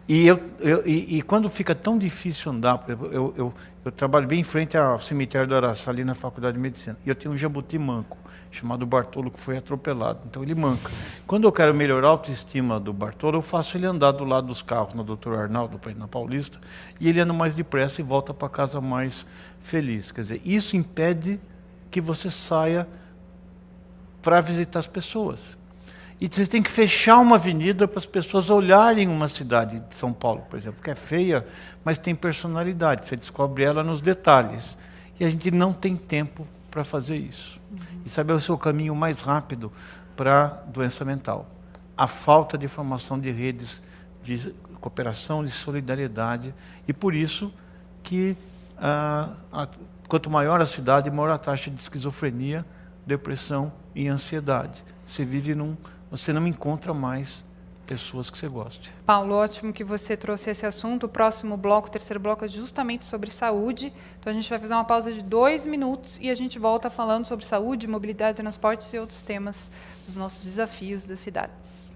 [SPEAKER 4] E quando fica tão difícil andar, eu trabalho bem em frente ao cemitério do Araçá, ali na Faculdade de Medicina, e eu tenho um jabuti manco, chamado Bartolo, que foi atropelado, então ele manca. Quando eu quero melhorar a autoestima do Bartolo, eu faço ele andar do lado dos carros, na Doutor Arnaldo, na Paulista, e ele anda mais depressa e volta para casa mais feliz. Quer dizer, isso impede que você saia para visitar as pessoas. E você tem que fechar uma avenida para as pessoas olharem uma cidade de São Paulo, por exemplo, que é feia, mas tem personalidade. Você descobre ela nos detalhes. E a gente não tem tempo para fazer isso. E sabe o seu caminho mais rápido para a doença mental? A falta de formação de redes de cooperação, de solidariedade. E por isso que quanto maior a cidade, maior a taxa de esquizofrenia, depressão e ansiedade. Você não encontra mais pessoas que você goste.
[SPEAKER 1] Paulo, ótimo que você trouxe esse assunto. O próximo bloco, o terceiro bloco, é justamente sobre saúde. Então, a gente vai fazer uma pausa de 2 minutos e a gente volta falando sobre saúde, mobilidade, transportes e outros temas dos nossos desafios das cidades.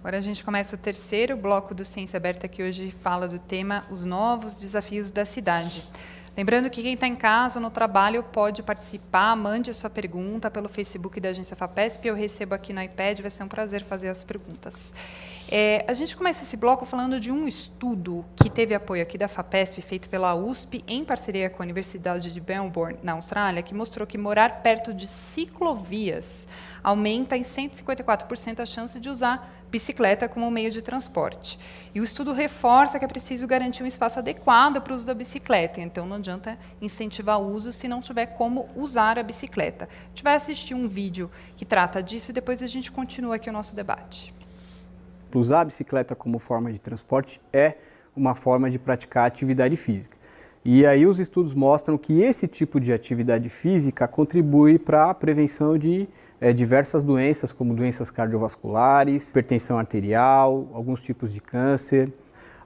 [SPEAKER 1] Agora a gente começa o terceiro bloco do Ciência Aberta, que hoje fala do tema Os Novos Desafios da Cidade. Lembrando que quem está em casa, no trabalho, pode participar, mande a sua pergunta pelo Facebook da Agência FAPESP, eu recebo aqui no iPad, vai ser um prazer fazer as perguntas. A gente começa esse bloco falando de um estudo que teve apoio aqui da FAPESP, feito pela USP, em parceria com a Universidade de Melbourne, na Austrália, que mostrou que morar perto de ciclovias aumenta em 154% a chance de usar bicicleta como meio de transporte. E o estudo reforça que é preciso garantir um espaço adequado para o uso da bicicleta, então não adianta incentivar o uso se não tiver como usar a bicicleta. A gente vai assistir um vídeo que trata disso e depois a gente continua aqui o nosso debate.
[SPEAKER 7] Usar a bicicleta como forma de transporte é uma forma de praticar atividade física. E aí os estudos mostram que esse tipo de atividade física contribui para a prevenção de diversas doenças, como doenças cardiovasculares, hipertensão arterial, alguns tipos de câncer.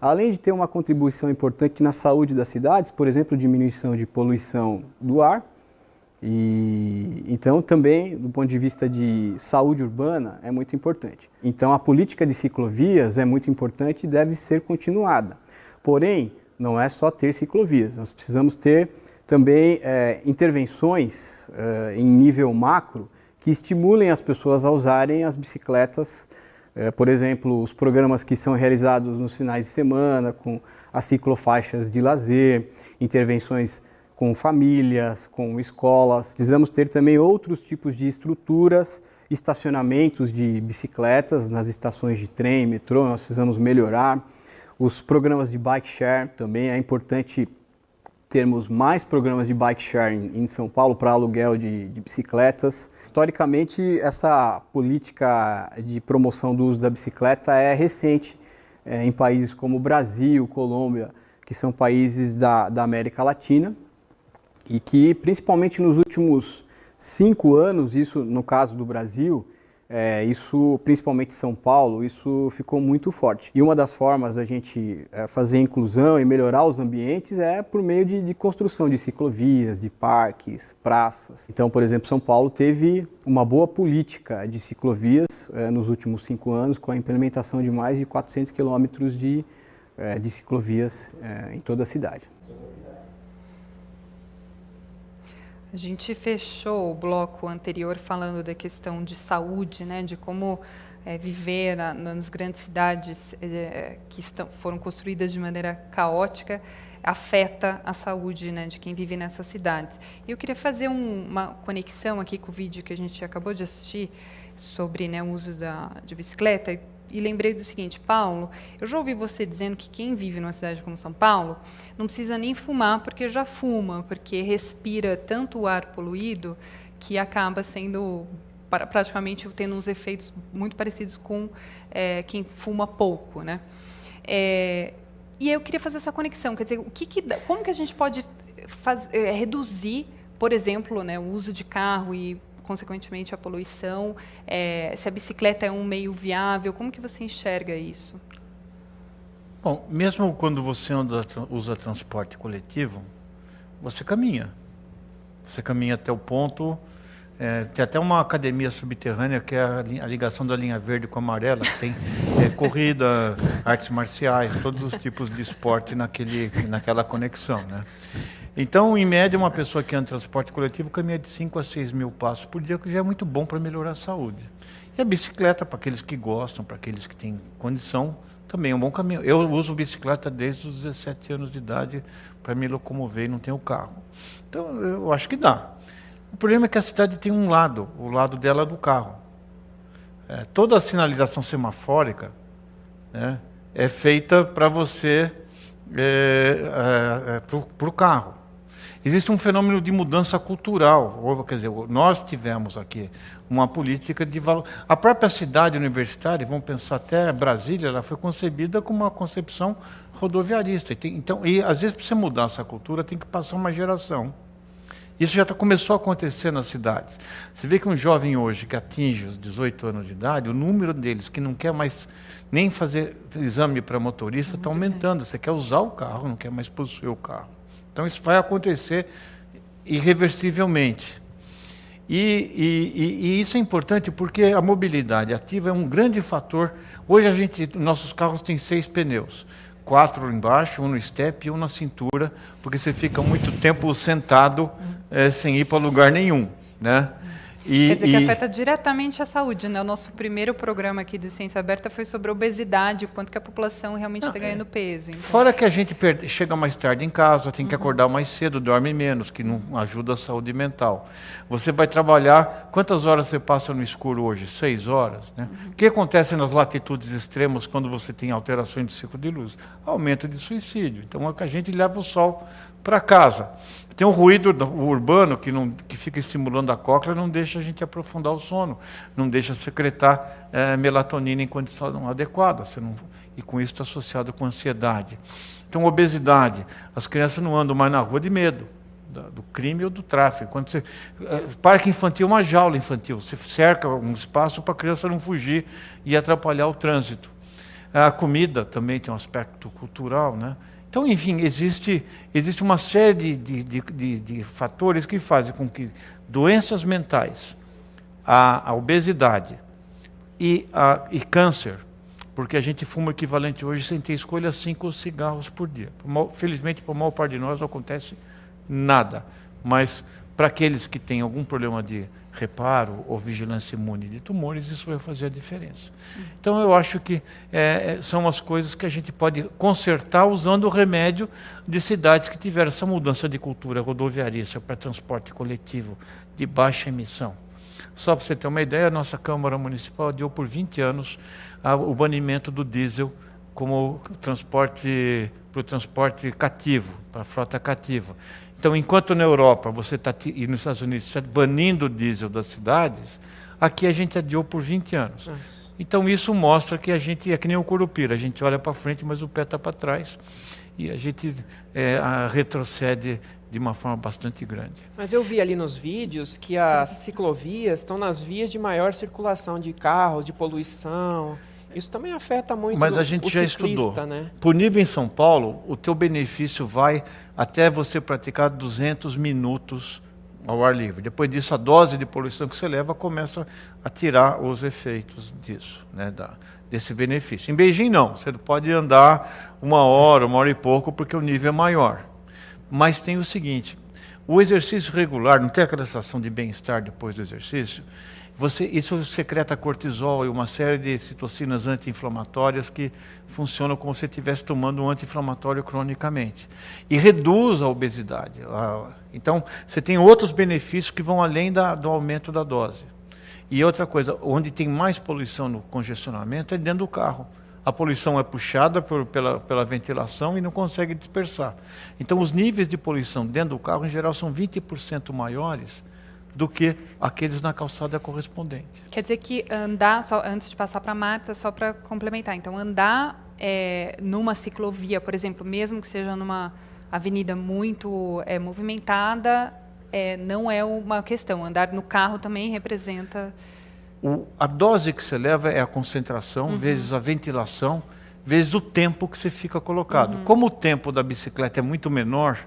[SPEAKER 7] Além de ter uma contribuição importante na saúde das cidades, por exemplo, diminuição de poluição do ar. E então também, do ponto de vista de saúde urbana, é muito importante. Então a política de ciclovias é muito importante e deve ser continuada. Porém, não é só ter ciclovias, nós precisamos ter também intervenções em nível macro que estimulem as pessoas a usarem as bicicletas. Por exemplo, os programas que são realizados nos finais de semana, com as ciclofaixas de lazer, intervenções com famílias, com escolas. Precisamos ter também outros tipos de estruturas, estacionamentos de bicicletas nas estações de trem, metrô, nós precisamos melhorar. Os programas de bike share também é importante termos mais programas de bike share em São Paulo para aluguel de bicicletas. Historicamente, essa política de promoção do uso da bicicleta é recente em países como Brasil, Colômbia, que são países da América Latina, e que, principalmente nos últimos 5 anos, isso no caso do Brasil, isso, principalmente São Paulo, isso ficou muito forte. E uma das formas da gente fazer inclusão e melhorar os ambientes é por meio de construção de ciclovias, de parques, praças. Então, por exemplo, São Paulo teve uma boa política de ciclovias nos últimos 5 anos, com a implementação de mais de 400 quilômetros de ciclovias em toda a cidade.
[SPEAKER 1] A gente fechou o bloco anterior falando da questão de saúde, né, de como viver nas grandes cidades que foram construídas de maneira caótica afeta a saúde, né, de quem vive nessas cidades. E eu queria fazer uma conexão aqui com o vídeo que a gente acabou de assistir sobre, né, o uso de bicicleta. E lembrei do seguinte, Paulo, eu já ouvi você dizendo que quem vive numa cidade como São Paulo não precisa nem fumar porque já fuma, porque respira tanto o ar poluído que acaba sendo praticamente tendo uns efeitos muito parecidos com quem fuma pouco, né? E eu queria fazer essa conexão, quer dizer, como que a gente pode reduzir, por exemplo, né, o uso de carro e consequentemente a poluição, se a bicicleta é um meio viável, como que você enxerga isso?
[SPEAKER 4] Bom, mesmo quando você usa transporte coletivo, você caminha. Você caminha até o ponto, tem até uma academia subterrânea que é a ligação da linha verde com a amarela, que tem corrida, artes marciais, todos os tipos de esporte naquela conexão, né? Então, em média, uma pessoa que anda em transporte coletivo caminha de 5 a 6 mil passos por dia, que já é muito bom para melhorar a saúde. E a bicicleta, para aqueles que gostam, para aqueles que têm condição, também é um bom caminho. Eu uso bicicleta desde os 17 anos de idade para me locomover e não tenho carro. Então, eu acho que dá. O problema é que a cidade tem um lado, o lado dela é do carro. Toda a sinalização semafórica, né, é feita para você, para o carro. Existe um fenômeno de mudança cultural, ou, quer dizer, nós tivemos aqui uma política de valor. A própria cidade universitária, vamos pensar até Brasília, ela foi concebida com uma concepção rodoviarista. E às vezes, para você mudar essa cultura, tem que passar uma geração. Isso já começou a acontecer nas cidades. Você vê que um jovem hoje que atinge os 18 anos de idade, o número deles que não quer mais nem fazer exame para motorista está aumentando. Você quer usar o carro, não quer mais possuir o carro. Então, isso vai acontecer irreversivelmente. E isso é importante porque a mobilidade ativa é um grande fator. Hoje nossos carros têm 6 pneus, 4 embaixo, 1 no step e 1 na cintura, porque você fica muito tempo sentado sem ir para lugar nenhum, né?
[SPEAKER 1] Quer dizer que afeta diretamente a saúde, né? O nosso primeiro programa aqui do Ciência Aberta foi sobre obesidade, o quanto que a população realmente está ganhando peso. Então.
[SPEAKER 4] Fora que a gente chega mais tarde em casa, tem que acordar mais cedo, dorme menos, que não ajuda a saúde mental. Você vai trabalhar, quantas horas você passa no escuro hoje? 6 horas, né? O que acontece nas latitudes extremas quando você tem alterações de ciclo de luz? Aumento de suicídio. Então a gente leva o sol para casa. Tem um ruído urbano que fica estimulando a cóclea, não deixa a gente aprofundar o sono, não deixa secretar melatonina em condição adequada, e com isso está associado com ansiedade. Então, obesidade. As crianças não andam mais na rua de medo do crime ou do tráfico. Parque infantil é uma jaula infantil, você cerca um espaço para a criança não fugir e atrapalhar o trânsito. A comida também tem um aspecto cultural, né? Então, enfim, existe uma série de fatores que fazem com que doenças mentais, a obesidade e câncer, porque a gente fuma o equivalente hoje sem ter escolha 5 cigarros por dia. Felizmente, para a maior parte de nós não acontece nada, mas para aqueles que têm algum problema de reparo ou vigilância imune de tumores, isso vai fazer a diferença. Então, eu acho que são as coisas que a gente pode consertar usando o remédio de cidades que tiveram essa mudança de cultura rodoviarícia para transporte coletivo de baixa emissão. Só para você ter uma ideia, a nossa Câmara Municipal adiou por 20 anos o banimento do diesel como transporte, para o transporte cativo, para a frota cativa. Então, enquanto na Europa e nos Estados Unidos está banindo o diesel das cidades, aqui a gente adiou por 20 anos. Nossa. Então, isso mostra que a gente é que nem o Curupira, a gente olha para frente, mas o pé está para trás. E a gente retrocede de uma forma bastante grande.
[SPEAKER 5] Mas eu vi ali nos vídeos que as ciclovias estão nas vias de maior circulação de carros, de poluição. Isso também afeta muito
[SPEAKER 4] Mas a gente já estudou.
[SPEAKER 5] Né?
[SPEAKER 4] Por nível em São Paulo, o teu benefício vai até você praticar 200 minutos ao ar livre. Depois disso, a dose de poluição que você leva começa a tirar os efeitos disso, né, desse benefício. Em Beijing, não. Você pode andar 1 hora, 1 hora e pouco, porque o nível é maior. Mas tem o seguinte, o exercício regular, não tem aquela sensação de bem-estar depois do exercício? Isso secreta cortisol e uma série de citocinas anti-inflamatórias que funcionam como se você estivesse tomando um anti-inflamatório cronicamente. E reduz a obesidade. Então, você tem outros benefícios que vão além do aumento da dose. E outra coisa, onde tem mais poluição no congestionamento é dentro do carro. A poluição é puxada pela ventilação e não consegue dispersar. Então, os níveis de poluição dentro do carro, em geral, são 20% maiores do que aqueles na calçada correspondente.
[SPEAKER 1] Quer dizer que andar, só antes de passar para a Marta, só para complementar, então andar numa ciclovia, por exemplo, mesmo que seja numa avenida muito movimentada, não é uma questão. Andar no carro também representa...
[SPEAKER 4] A dose que você leva é a concentração, vezes a ventilação, vezes o tempo que você fica colocado. Como o tempo da bicicleta é muito menor,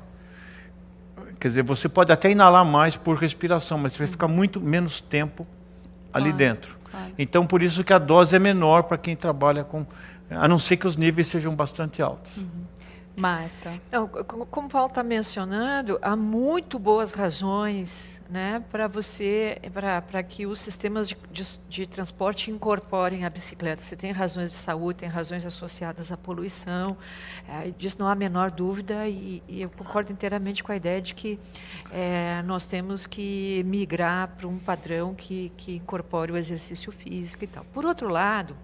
[SPEAKER 4] quer dizer, você pode até inalar mais por respiração, mas você vai ficar muito menos tempo ali dentro. Claro. Então, por isso que a dose é menor para quem trabalha com... A não ser que os níveis sejam bastante altos.
[SPEAKER 1] Marta.
[SPEAKER 3] Não, como o Paulo está mencionando, há muito boas razões, né, para que os sistemas de transporte incorporem a bicicleta. Você tem razões de saúde, tem razões associadas à poluição, disso não há a menor dúvida, e eu concordo inteiramente com a ideia de que nós temos que migrar para um padrão que incorpore o exercício físico e tal. Por outro lado,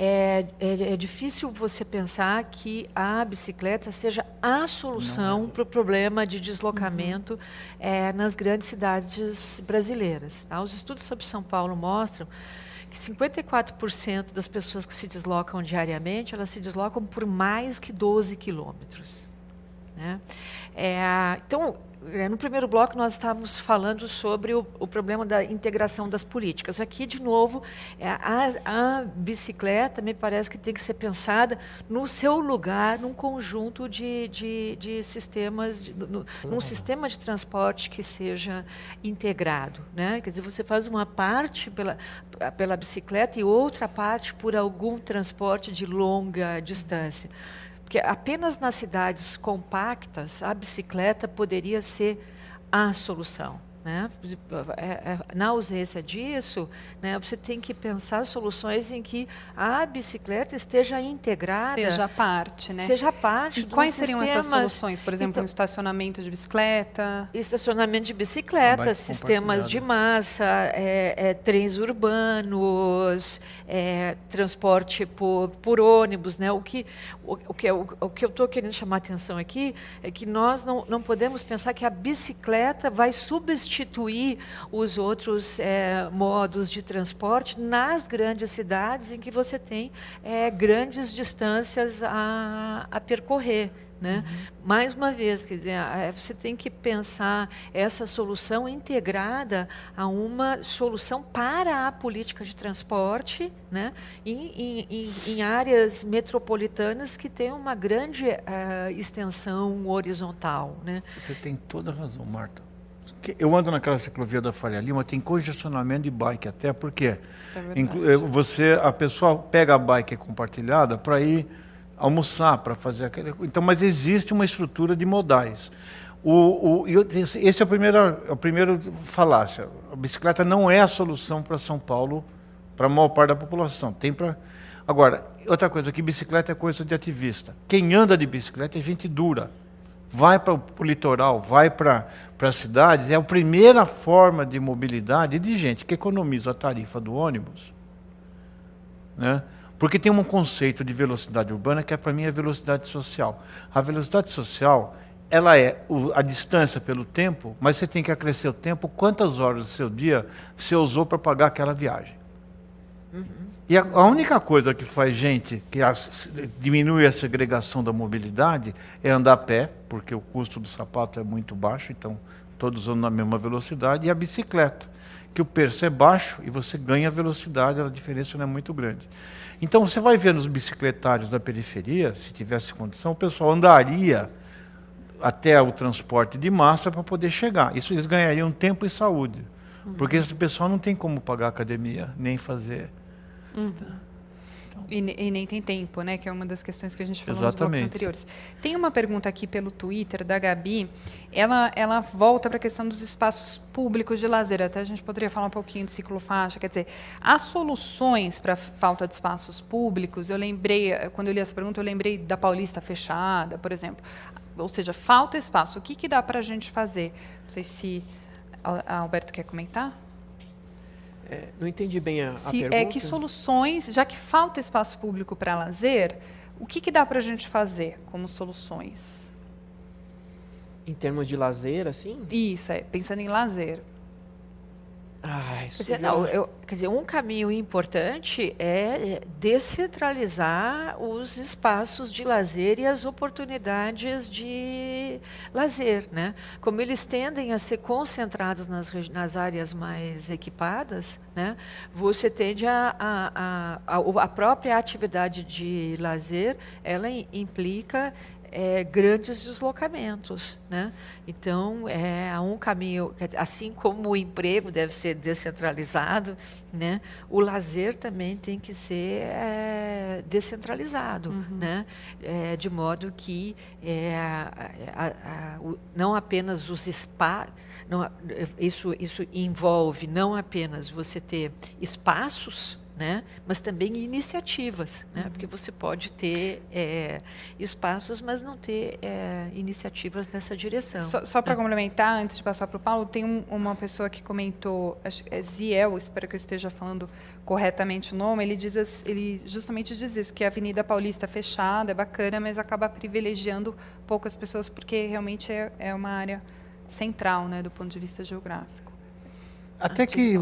[SPEAKER 3] é difícil você pensar que a bicicleta seja a solução para o problema de deslocamento nas grandes cidades brasileiras. Tá? Os estudos sobre São Paulo mostram que 54% das pessoas que se deslocam diariamente, elas se deslocam por mais que 12 quilômetros. Né? Então, no primeiro bloco nós estávamos falando sobre o problema da integração das políticas. Aqui, de novo, a bicicleta me parece que tem que ser pensada no seu lugar, num conjunto de sistemas, num sistema de transporte que seja integrado, né? Quer dizer, você faz uma parte pela bicicleta e outra parte por algum transporte de longa distância. Porque apenas nas cidades compactas a bicicleta poderia ser a solução, né? Na ausência disso, né, você tem que pensar soluções em que a bicicleta esteja integrada.
[SPEAKER 1] Seja parte, né?
[SPEAKER 3] Seja parte
[SPEAKER 1] E
[SPEAKER 3] dos
[SPEAKER 1] quais seriam essas
[SPEAKER 3] sistemas.
[SPEAKER 1] soluções? Por exemplo,
[SPEAKER 3] Então,
[SPEAKER 1] um estacionamento de bicicleta?
[SPEAKER 3] estacionamento de bicicleta,
[SPEAKER 4] Bike
[SPEAKER 3] sistemas de
[SPEAKER 4] compartilhado.
[SPEAKER 3] massa, trens urbanos, transporte por ônibus, né? O que eu estou querendo chamar a atenção aqui é que nós não podemos pensar que a bicicleta vai substituir os outros modos de transporte nas grandes cidades em que você tem grandes distâncias a percorrer. Né? Mais uma vez, quer dizer, você tem que pensar essa solução integrada a uma solução para a política de transporte, né? Em áreas metropolitanas que têm uma grande extensão horizontal. Né?
[SPEAKER 4] Você tem toda a razão, Marta. Eu ando naquela ciclovia da Faria Lima, tem congestionamento de bike até, porque a pessoa pega a bike compartilhada para ir almoçar, para fazer aquele... Então, mas existe uma estrutura de modais. Esse é a primeira falácia. A bicicleta não é a solução para São Paulo, para a maior parte da população. Agora, outra coisa, que bicicleta é coisa de ativista. Quem anda de bicicleta é gente dura. Vai para o litoral, vai para as cidades, é a primeira forma de mobilidade de gente que economiza a tarifa do ônibus, né? Porque tem um conceito de velocidade urbana que para mim é velocidade social. A velocidade social, ela é a distância pelo tempo, mas você tem que acrescer o tempo, quantas horas do seu dia você usou para pagar aquela viagem. E a única coisa que faz gente, que diminui a segregação da mobilidade, é andar a pé, porque o custo do sapato é muito baixo, então todos andam na mesma velocidade, e a bicicleta, que o preço é baixo e você ganha velocidade, a diferença não é muito grande. Então você vai ver nos bicicletários da periferia, se tivesse condição, o pessoal andaria até o transporte de massa para poder chegar. Isso eles ganhariam tempo e saúde, porque esse pessoal não tem como pagar academia, nem fazer...
[SPEAKER 1] E nem tem tempo, né? Que é uma das questões que a gente falou
[SPEAKER 4] Exatamente.
[SPEAKER 1] nos blocos anteriores. Tem uma pergunta aqui pelo Twitter da Gabi. Ela volta para a questão dos espaços públicos de lazer. Até a gente poderia falar um pouquinho de ciclofaixa. Quer dizer, as soluções para a falta de espaços públicos, eu lembrei, quando eu li essa pergunta, eu lembrei da Paulista fechada, por exemplo. Ou seja, falta espaço. O que dá para a gente fazer? Não sei se a Alberto quer comentar.
[SPEAKER 5] Não entendi bem a pergunta.
[SPEAKER 1] Que soluções, já que falta espaço público para lazer, o que dá para a gente fazer como soluções?
[SPEAKER 5] Em termos de lazer, assim?
[SPEAKER 1] Isso, pensando em lazer.
[SPEAKER 3] Quer dizer, um caminho importante é descentralizar os espaços de lazer e as oportunidades de lazer, né? Como eles tendem a ser concentrados nas áreas mais equipadas, né? Você tende a própria atividade de lazer, ela implica grandes deslocamentos, né? Então, há um caminho, assim como o emprego deve ser descentralizado, né? O lazer também tem que ser descentralizado, né? De modo que não apenas os espaços, isso envolve não apenas você ter espaços, né? Mas também iniciativas, né? Porque você pode ter espaços, mas não ter iniciativas nessa direção.
[SPEAKER 1] Só para complementar, antes de passar para o Paulo, tem uma pessoa que comentou, acho que é Ziel, espero que eu esteja falando corretamente o nome, ele justamente diz isso, que a Avenida Paulista fechada é bacana, mas acaba privilegiando poucas pessoas, porque realmente é uma área central, né, do ponto de vista geográfico.
[SPEAKER 4] Até que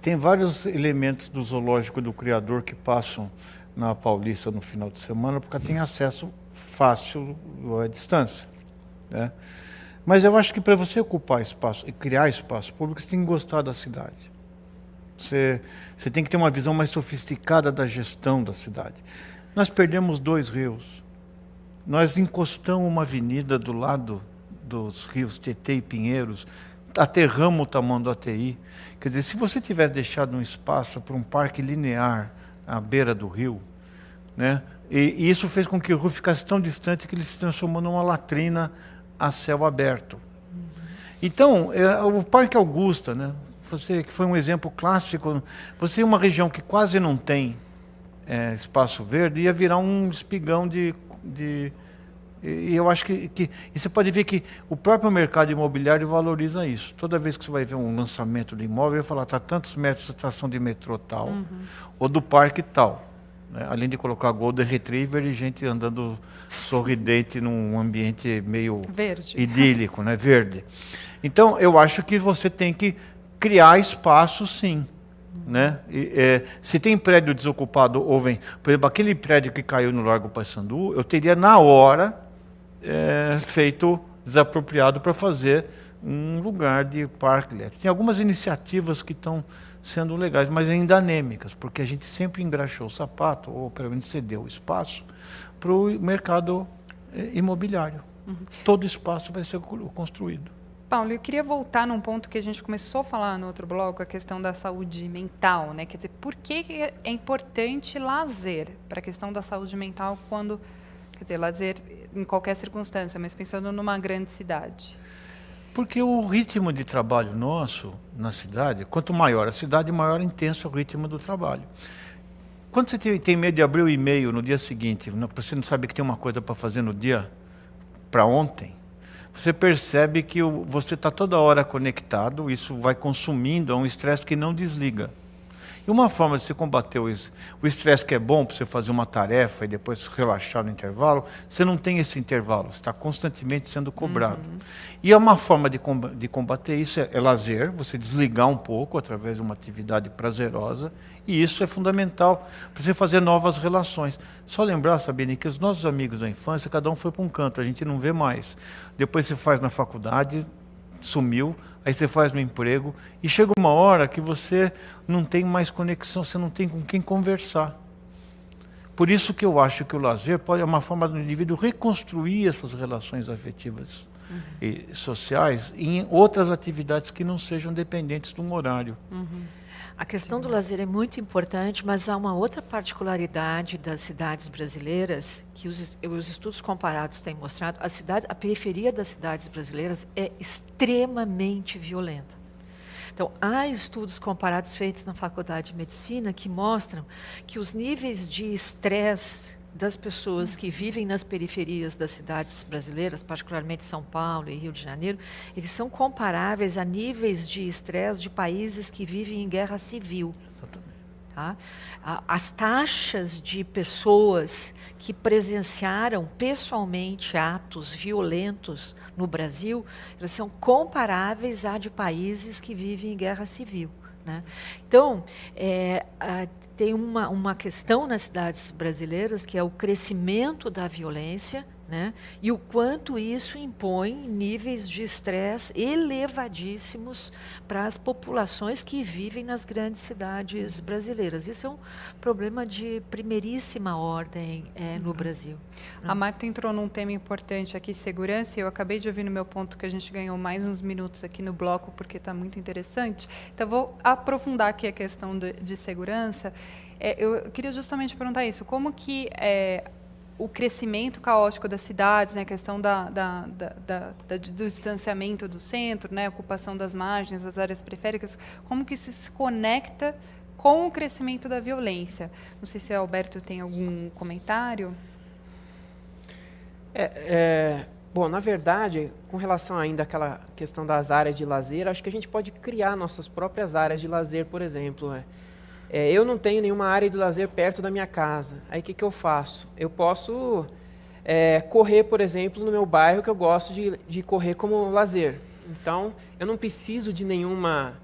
[SPEAKER 4] tem vários elementos do zoológico do Criador que passam na Paulista no final de semana, porque tem acesso fácil à distância, né? Mas eu acho que para você ocupar espaço e criar espaço público, você tem que gostar da cidade. Você tem que ter uma visão mais sofisticada da gestão da cidade. Nós perdemos 2 rios. Nós encostamos uma avenida do lado dos rios Tietê e Pinheiros, aterramos o tamanho do ATI. Quer dizer, se você tivesse deixado um espaço para um parque linear à beira do rio, né, e isso fez com que o rio ficasse tão distante que ele se transformou numa latrina a céu aberto. Então, o Parque Augusta, né, que foi um exemplo clássico, você tem uma região que quase não tem espaço verde, ia virar um espigão e eu acho que e você pode ver que o próprio mercado imobiliário valoriza isso. Toda vez que você vai ver um lançamento de imóvel, vai falar, está tantos metros de estação de metrô tal, ou do parque tal. Né? Além de colocar Golden Retriever e gente andando sorridente num ambiente meio
[SPEAKER 1] Verde.
[SPEAKER 4] idílico, né? Verde. Então, eu acho que você tem que criar espaço, sim. Né? Se tem prédio desocupado, por exemplo, aquele prédio que caiu no Largo Paissandu, eu teria na hora feito desapropriado para fazer um lugar de parque elétrico. Tem algumas iniciativas que estão sendo legais, mas ainda anêmicas, porque a gente sempre engraxou o sapato, ou pelo menos cedeu o espaço, para o mercado imobiliário. Todo espaço vai ser construído.
[SPEAKER 1] Paulo, eu queria voltar num ponto que a gente começou a falar no outro bloco, a questão da saúde mental, né? Quer dizer, por que é importante lazer para a questão da saúde mental quando, quer dizer, lazer em qualquer circunstância, mas pensando numa grande cidade?
[SPEAKER 4] Porque o ritmo de trabalho nosso na cidade, quanto maior a cidade, maior intenso é o ritmo do trabalho. Quando você tem medo de abrir o e-mail no dia seguinte, você não sabe que tem uma coisa para fazer no dia para ontem, você percebe que você está toda hora conectado, isso vai consumindo, é um estresse que não desliga. E uma forma de você combater o estresse que é bom para você fazer uma tarefa e depois relaxar no intervalo, você não tem esse intervalo, você está constantemente sendo cobrado. E uma forma de combater isso é lazer, você desligar um pouco através de uma atividade prazerosa, e isso é fundamental para você fazer novas relações. Só lembrar, Sabine, que os nossos amigos da infância, cada um foi para um canto, a gente não vê mais. Depois você faz na faculdade, sumiu, aí você faz no emprego, e chega uma hora que você não tem mais conexão, você não tem com quem conversar. Por isso que eu acho que o lazer é uma forma do indivíduo reconstruir essas relações afetivas e sociais em outras atividades que não sejam dependentes de um horário.
[SPEAKER 3] A questão do lazer é muito importante, mas há uma outra particularidade das cidades brasileiras que os estudos comparados têm mostrado. A periferia das cidades brasileiras é extremamente violenta. Então, há estudos comparados feitos na Faculdade de Medicina que mostram que os níveis de estresse das pessoas que vivem nas periferias das cidades brasileiras, particularmente São Paulo e Rio de Janeiro, eles são comparáveis a níveis de estresse de países que vivem em guerra civil. Tá? As taxas de pessoas que presenciaram pessoalmente atos violentos no Brasil, elas são comparáveis a de países que vivem em guerra civil. Né? Então, tem uma questão nas cidades brasileiras que é o crescimento da violência, né? E o quanto isso impõe níveis de estresse elevadíssimos para as populações que vivem nas grandes cidades brasileiras. Isso é um problema de primeiríssima ordem no Brasil.
[SPEAKER 1] A Marta entrou num tema importante aqui, segurança, e eu acabei de ouvir no meu ponto que a gente ganhou mais uns minutos aqui no bloco, porque está muito interessante. Então, vou aprofundar aqui a questão de segurança. Eu queria justamente perguntar isso, como que o crescimento caótico das cidades, né, a questão do distanciamento do centro, né, a ocupação das margens, das áreas periféricas, como que isso se conecta com o crescimento da violência? Não sei se o Alberto tem algum comentário.
[SPEAKER 5] Bom, na verdade, com relação ainda àquela questão das áreas de lazer, acho que a gente pode criar nossas próprias áreas de lazer, por exemplo. Eu não tenho nenhuma área de lazer perto da minha casa. Aí o que eu faço? Eu posso correr, por exemplo, no meu bairro, que eu gosto de correr como lazer. Então, eu não preciso de nenhuma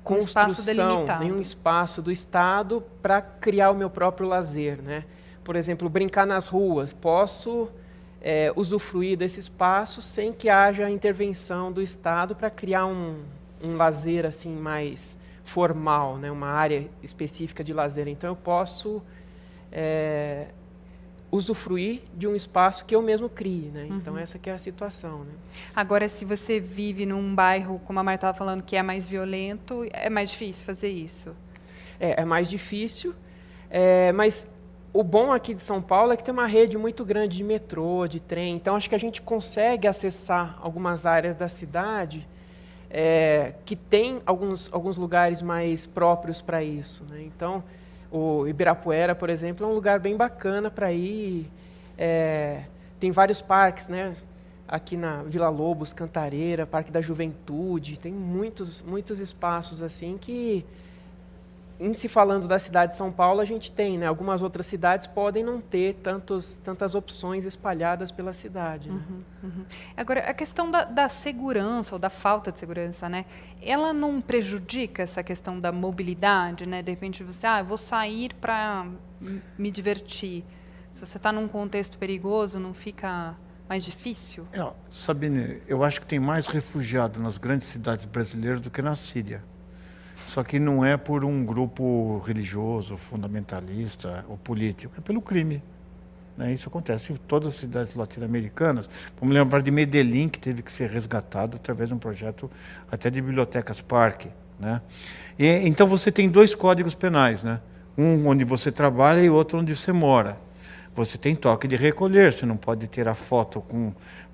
[SPEAKER 5] construção, nenhum espaço do Estado para criar o meu próprio lazer. Né? Por exemplo, brincar nas ruas. Posso usufruir desse espaço sem que haja intervenção do Estado para criar um lazer assim mais formal, né, uma área específica de lazer. Então eu posso usufruir de um espaço que eu mesmo crie, né? Então essa que é a situação, né?
[SPEAKER 1] Agora, se você vive num bairro, como a Marta estava falando, que é mais violento, é mais difícil fazer isso?
[SPEAKER 5] É mais difícil, mas o bom aqui de São Paulo é que tem uma rede muito grande de metrô, de trem, então acho que a gente consegue acessar algumas áreas da cidade que tem alguns lugares mais próprios para isso, né? Então, o Ibirapuera, por exemplo, é um lugar bem bacana para ir. Tem vários parques, né? Aqui na Vila Lobos, Cantareira, Parque da Juventude, tem muitos espaços assim que, em se falando da cidade de São Paulo, a gente tem, né? Algumas outras cidades podem não ter tantas opções espalhadas pela cidade. Né?
[SPEAKER 1] Agora, a questão da segurança, ou da falta de segurança, né? Ela não prejudica essa questão da mobilidade, né? De repente você, eu vou sair para me divertir. Se você está num contexto perigoso, não fica mais difícil?
[SPEAKER 4] Sabine, eu acho que tem mais refugiado nas grandes cidades brasileiras do que na Síria. Só que não é por um grupo religioso, fundamentalista ou político, é pelo crime. Né? Isso acontece em todas as cidades latino-americanas. Vamos lembrar de Medellín, que teve que ser resgatado através de um projeto até de bibliotecas parque. Né? Então você tem dois códigos penais, né? Um onde você trabalha e outro onde você mora. Você tem toque de recolher, você não pode ter a foto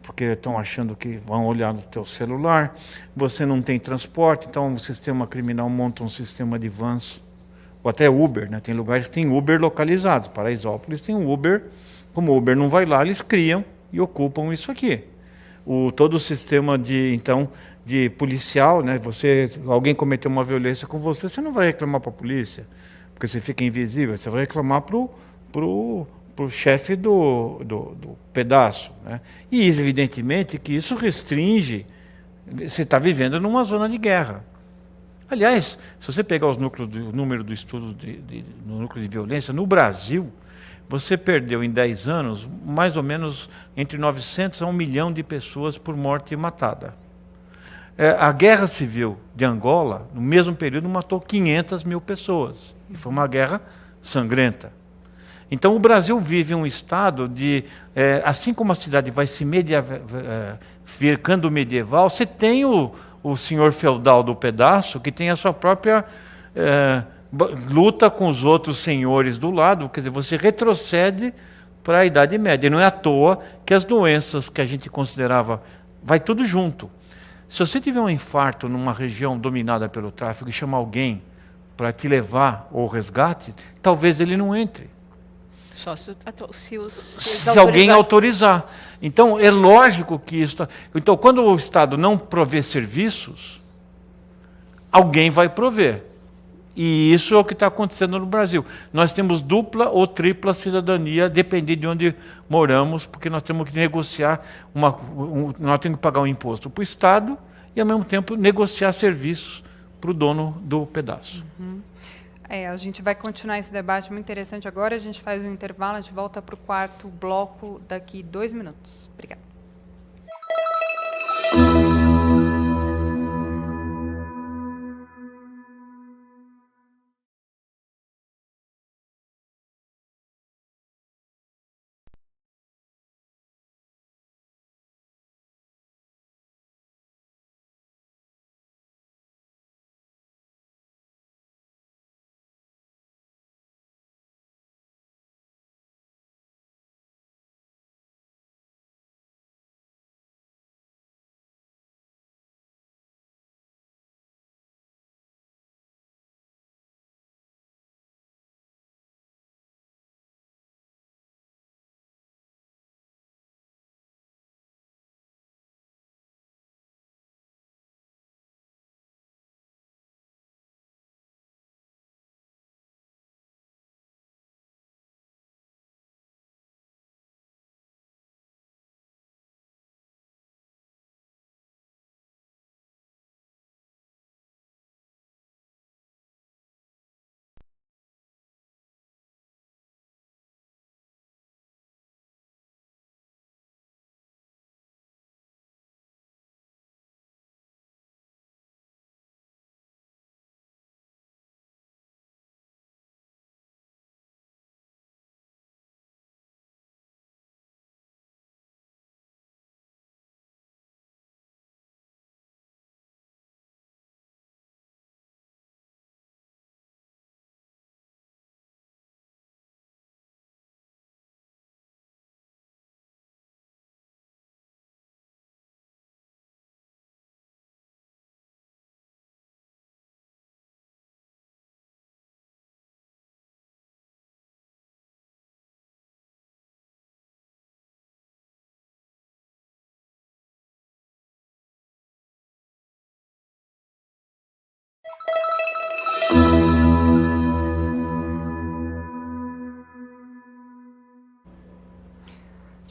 [SPEAKER 4] porque estão achando que vão olhar no teu celular. Você não tem transporte, então o sistema criminal monta um sistema de vans, ou até Uber, né? Tem lugares que tem Uber localizados. Paraisópolis tem um Uber, como o Uber não vai lá, eles criam e ocupam isso aqui. Todo o sistema de policial, né? Alguém cometeu uma violência com você, você não vai reclamar para a polícia, porque você fica invisível, você vai reclamar pro chefe do pedaço. Né? E, evidentemente, que isso restringe. Você está vivendo numa zona de guerra. Aliás, se você pegar o número do estudo no núcleo de violência, no Brasil, você perdeu em 10 anos mais ou menos entre 900 a 1 milhão de pessoas por morte matada. A Guerra Civil de Angola, no mesmo período, matou 500 mil pessoas. E foi uma guerra sangrenta. Então, o Brasil vive um estado assim como a cidade vai se ficando medieval, você tem o senhor feudal do pedaço, que tem a sua própria luta com os outros senhores do lado, quer dizer, você retrocede para a Idade Média. E não é à toa que as doenças que a gente considerava, vai tudo junto. Se você tiver um infarto numa região dominada pelo tráfico e chamar alguém para te levar ao resgate, talvez ele não entre.
[SPEAKER 3] Só
[SPEAKER 4] se alguém autorizar. Então, é lógico que isso... Então, quando o Estado não provê serviços, alguém vai prover. E isso é o que está acontecendo no Brasil. Nós temos dupla ou tripla cidadania, dependendo de onde moramos, porque nós temos que negociar, nós temos que pagar um imposto para o Estado e, ao mesmo tempo, negociar serviços para o dono do pedaço.
[SPEAKER 1] A gente vai continuar esse debate muito interessante agora. A gente faz um intervalo, a gente volta para o quarto bloco daqui 2 minutos. Obrigada.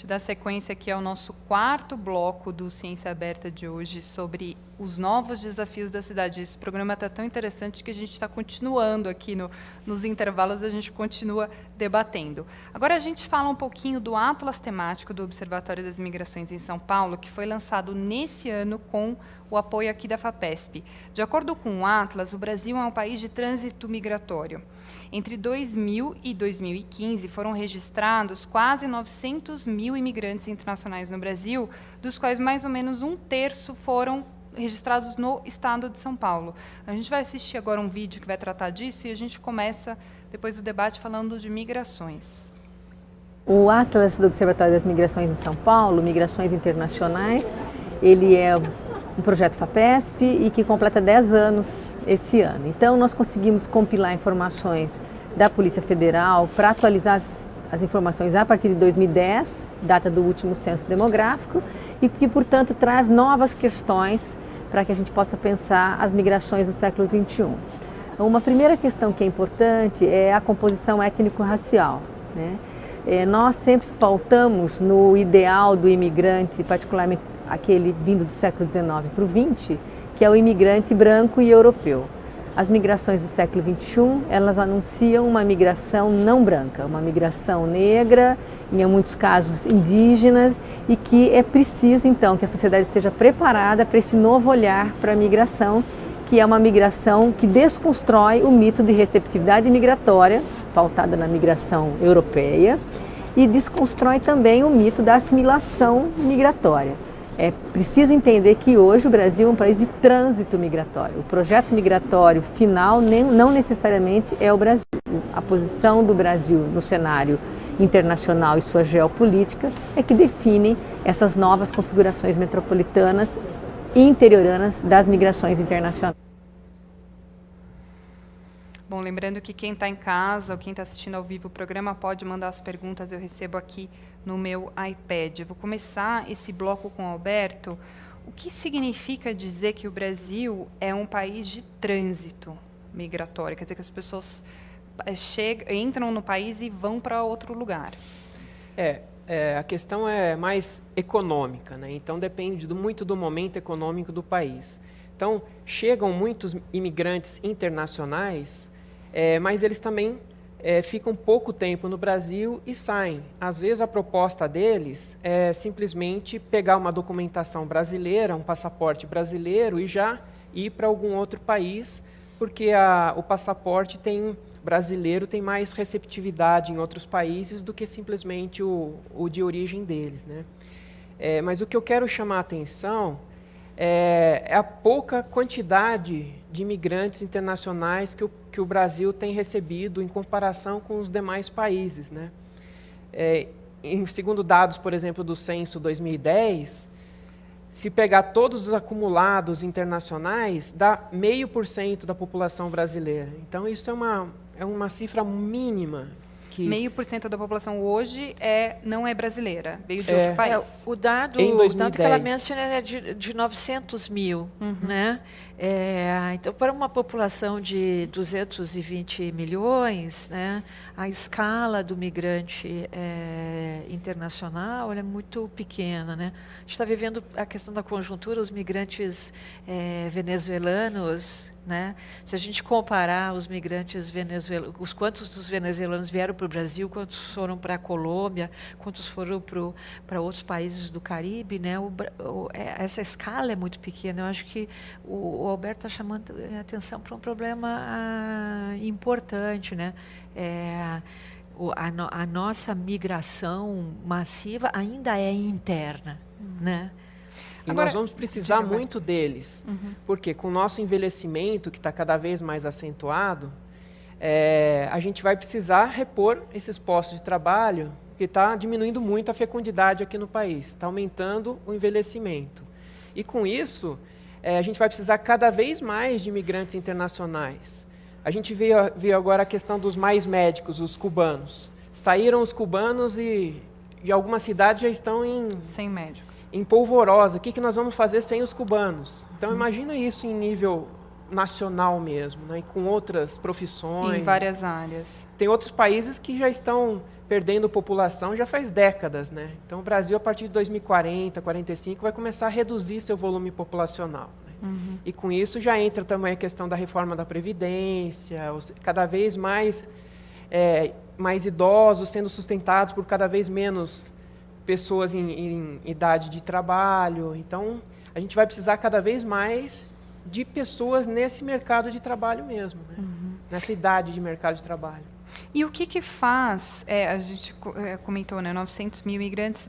[SPEAKER 1] gente dar sequência aqui ao nosso 4º bloco do Ciência Aberta de hoje sobre os novos desafios da cidade. Esse programa está tão interessante que a gente está continuando aqui nos intervalos, a gente continua debatendo. Agora a gente fala um pouquinho do Atlas Temático do Observatório das Migrações em São Paulo, que foi lançado nesse ano com o apoio aqui da FAPESP. De acordo com o Atlas, o Brasil é um país de trânsito migratório. Entre 2000 e 2015, foram registrados quase 900 mil imigrantes internacionais no Brasil, dos quais mais ou menos 1/3 foram registrados no estado de São Paulo. A gente vai assistir agora um vídeo que vai tratar disso e a gente começa depois do debate falando de migrações.
[SPEAKER 8] O Atlas do Observatório das Migrações em São Paulo, Migrações Internacionais, ele é um projeto FAPESP e que completa 10 anos esse ano. Então, nós conseguimos compilar informações da Polícia Federal para atualizar as informações a partir de 2010, data do último censo demográfico, e que, portanto, traz novas questões para que a gente possa pensar as migrações do século XXI. Uma primeira questão que é importante é a composição étnico-racial, né? Nós sempre pautamos no ideal do imigrante, particularmente aquele vindo do século XIX para o XX, que é o imigrante branco e europeu. As migrações do século XXI, elas anunciam uma migração não branca, uma migração negra, em muitos casos indígena, e que é preciso, então, que a sociedade esteja preparada para esse novo olhar para a migração, que é uma migração que desconstrói o mito de receptividade migratória, pautada na migração europeia, e desconstrói também o mito da assimilação migratória. É preciso entender que hoje o Brasil é um país de trânsito migratório. O projeto migratório final não necessariamente é o Brasil. A posição do Brasil no cenário internacional e sua geopolítica é que definem essas novas configurações metropolitanas e interioranas das migrações internacionais.
[SPEAKER 1] Bom, lembrando que quem está em casa ou quem está assistindo ao vivo o programa pode mandar as perguntas, eu recebo aqui no meu iPad. Eu vou começar esse bloco com o Alberto. O que significa dizer que o Brasil é um país de trânsito migratório? Quer dizer que as pessoas entram no país e vão para outro lugar.
[SPEAKER 5] A questão é mais econômica, né? Então depende muito do momento econômico do país. Então chegam muitos imigrantes internacionais, mas eles também ficam pouco tempo no Brasil e saem. Às vezes a proposta deles é simplesmente pegar uma documentação brasileira, um passaporte brasileiro e já ir para algum outro país, porque o passaporte brasileiro tem mais receptividade em outros países do que simplesmente o de origem deles, né? Mas o que eu quero chamar a atenção é a pouca quantidade de imigrantes internacionais que o Brasil tem recebido em comparação com os demais países, né? Segundo dados, por exemplo, do censo 2010, se pegar todos os acumulados internacionais, dá 0,5% da população brasileira. Então, isso é uma cifra mínima.
[SPEAKER 1] 0,5% da população hoje não é brasileira, veio de outro país.
[SPEAKER 3] O dado que ela menciona é de 900 mil, né? Então, para uma população de 220 milhões, né, a escala do migrante internacional é muito pequena, né? A gente está vivendo a questão da conjuntura, os migrantes venezuelanos, né? Se a gente comparar os migrantes venezuelanos, quantos dos venezuelanos vieram para o Brasil, quantos foram para a Colômbia, quantos foram para outros países do Caribe, né? Essa escala é muito pequena. Eu acho que o Alberto está chamando a atenção para um problema importante, né? A nossa migração massiva ainda é interna, né?
[SPEAKER 5] E nós vamos precisar muito deles, porque com o nosso envelhecimento, que está cada vez mais acentuado, a gente vai precisar repor esses postos de trabalho, que está diminuindo muito a fecundidade aqui no país, está aumentando o envelhecimento. E com isso, a gente vai precisar cada vez mais de imigrantes internacionais. A gente viu agora a questão dos mais médicos, os cubanos. Saíram os cubanos e algumas cidades já estão
[SPEAKER 1] sem médico.
[SPEAKER 5] Em polvorosa. O que nós vamos fazer sem os cubanos? Então, imagina isso em nível nacional mesmo, né? E com outras profissões.
[SPEAKER 1] Em várias áreas.
[SPEAKER 5] Tem outros países que já estão perdendo população já faz décadas, né? Então o Brasil, a partir de 2040, 45, vai começar a reduzir seu volume populacional. Né? E com isso já entra também a questão da reforma da Previdência, cada vez mais idosos sendo sustentados por cada vez menos pessoas em idade de trabalho. Então, a gente vai precisar cada vez mais de pessoas nesse mercado de trabalho mesmo, né? Nessa idade de mercado de trabalho.
[SPEAKER 1] E o que faz, a gente comentou, né, 900 mil imigrantes,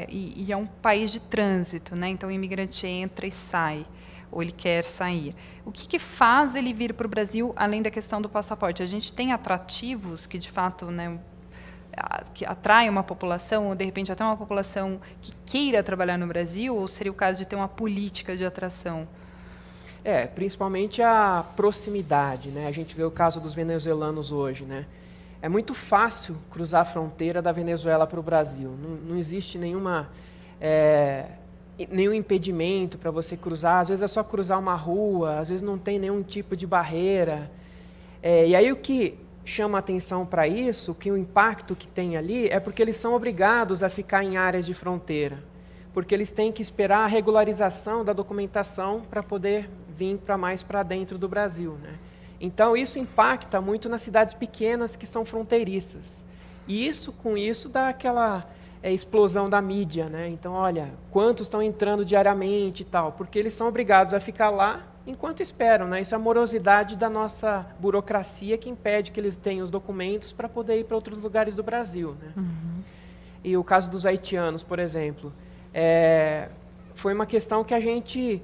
[SPEAKER 1] e é um país de trânsito, né, então o imigrante entra e sai, ou ele quer sair. O que faz ele vir para o Brasil, além da questão do passaporte? A gente tem atrativos que, de fato, né, que atraem uma população, ou de repente até uma população que queira trabalhar no Brasil, ou seria o caso de ter uma política de atração?
[SPEAKER 5] Principalmente a proximidade, né? A gente vê o caso dos venezuelanos hoje, né? É muito fácil cruzar a fronteira da Venezuela para o Brasil. Não existe nenhum impedimento para você cruzar. Às vezes é só cruzar uma rua, às vezes não tem nenhum tipo de barreira. E aí o que chama atenção para isso, que o impacto que tem ali, é porque eles são obrigados a ficar em áreas de fronteira. Porque eles têm que esperar a regularização da documentação para poder vir mais para dentro do Brasil, né? Então, isso impacta muito nas cidades pequenas que são fronteiriças. E com isso, dá aquela explosão da mídia, né? Então, olha, quantos estão entrando diariamente e tal, porque eles são obrigados a ficar lá enquanto esperam, né? Isso é a morosidade da nossa burocracia que impede que eles tenham os documentos para poder ir para outros lugares do Brasil, né? E o caso dos haitianos, por exemplo, foi uma questão que a gente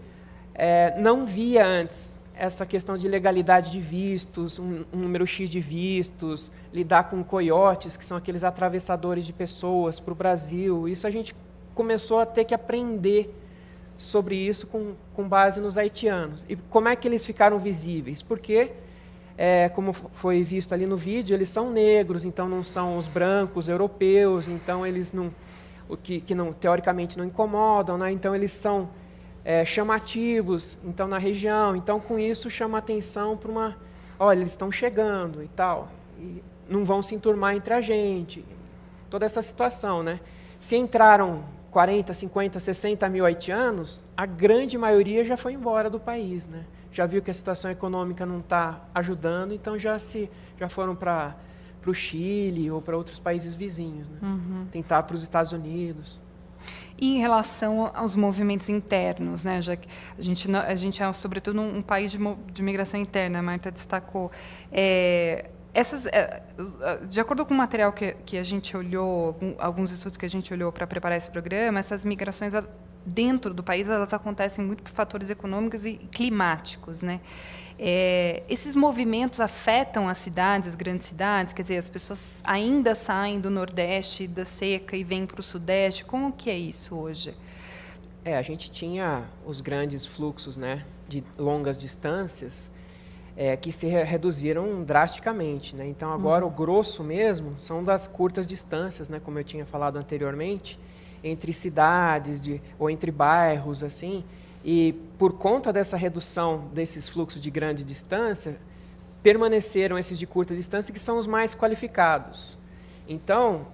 [SPEAKER 5] não via antes. Essa questão de legalidade de vistos, um número X de vistos, lidar com coiotes, que são aqueles atravessadores de pessoas para o Brasil. Isso a gente começou a ter que aprender sobre isso com base nos haitianos. E como é que eles ficaram visíveis? Porque, como foi visto ali no vídeo, eles são negros, então não são os brancos europeus, então eles não, que não, teoricamente não incomodam, né? Então eles são chamativos, então, na região. Então, com isso, chama atenção para olha, eles estão chegando e tal, e não vão se enturmar entre a gente. Toda essa situação, né? Se entraram 40, 50, 60 mil haitianos, a grande maioria já foi embora do país, né? Já viu que a situação econômica não está ajudando, então já foram para o Chile ou para outros países vizinhos, né? Tentar para os Estados Unidos.
[SPEAKER 1] E em relação aos movimentos internos, né, já que a gente é, sobretudo, um país de migração interna, a Marta destacou. De acordo com o material que a gente olhou, alguns estudos que a gente olhou para preparar esse programa, essas migrações dentro do país elas acontecem muito por fatores econômicos e climáticos, né? Esses movimentos afetam as cidades, as grandes cidades, quer dizer, as pessoas ainda saem do Nordeste, da seca, e vêm para o Sudeste. Como que é isso hoje?
[SPEAKER 5] A gente tinha os grandes fluxos, né, de longas distâncias, que se reduziram drasticamente, né? Então, agora, o grosso mesmo são das curtas distâncias, né, como eu tinha falado anteriormente, entre cidades ou entre bairros, assim. E, por conta dessa redução desses fluxos de grande distância, permaneceram esses de curta distância, que são os mais qualificados. Então,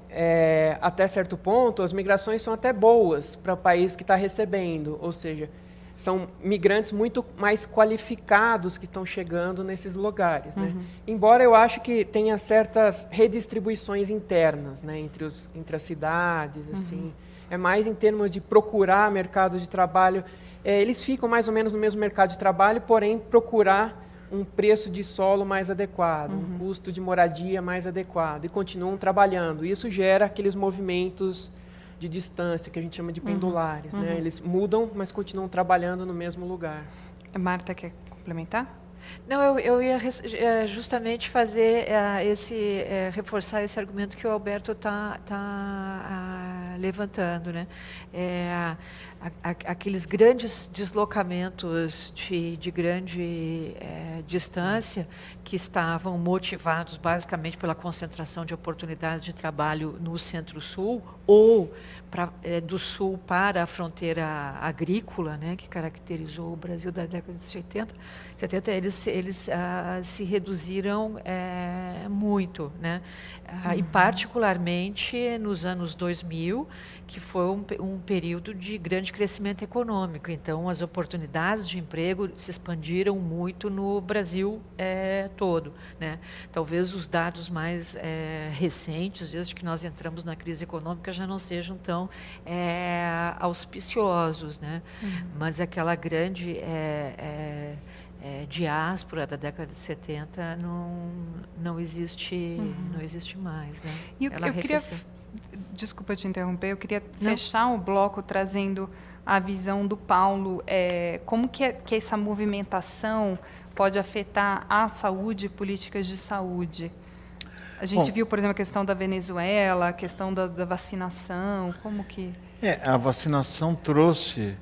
[SPEAKER 5] até certo ponto, as migrações são até boas para o país que está recebendo, ou seja, são migrantes muito mais qualificados que estão chegando nesses lugares, né? Embora eu acho que tenha certas redistribuições internas, né, entre as cidades, assim. É mais em termos de procurar mercado de trabalho. Eles ficam mais ou menos no mesmo mercado de trabalho, porém procurar um preço de solo mais adequado, um custo de moradia mais adequado, e continuam trabalhando. Isso gera aqueles movimentos de distância, que a gente chama de pendulares, né? Eles mudam, mas continuam trabalhando no mesmo lugar.
[SPEAKER 1] A Marta quer complementar?
[SPEAKER 3] Não, eu ia justamente fazer reforçar esse argumento que o Alberto está levantando, né? Aqueles grandes deslocamentos de grande distância que estavam motivados basicamente pela concentração de oportunidades de trabalho no Centro-Sul ou do Sul para a fronteira agrícola, né, que caracterizou o Brasil da década de 70, eles se reduziram muito, né? E particularmente nos anos 2000, que foi um período de grande crescimento econômico. Então, as oportunidades de emprego se expandiram muito no Brasil todo, né? Talvez os dados mais recentes, desde que nós entramos na crise econômica, já não sejam tão auspiciosos, né? Mas aquela grande diáspora da década de 70 não existe mais, né?
[SPEAKER 1] E eu queria, desculpa te interromper, eu queria fechar o bloco trazendo a visão do Paulo, como que essa movimentação pode afetar a saúde e políticas de saúde. A gente viu, por exemplo, a questão da Venezuela, a questão da vacinação, como que...
[SPEAKER 4] A vacinação trouxe...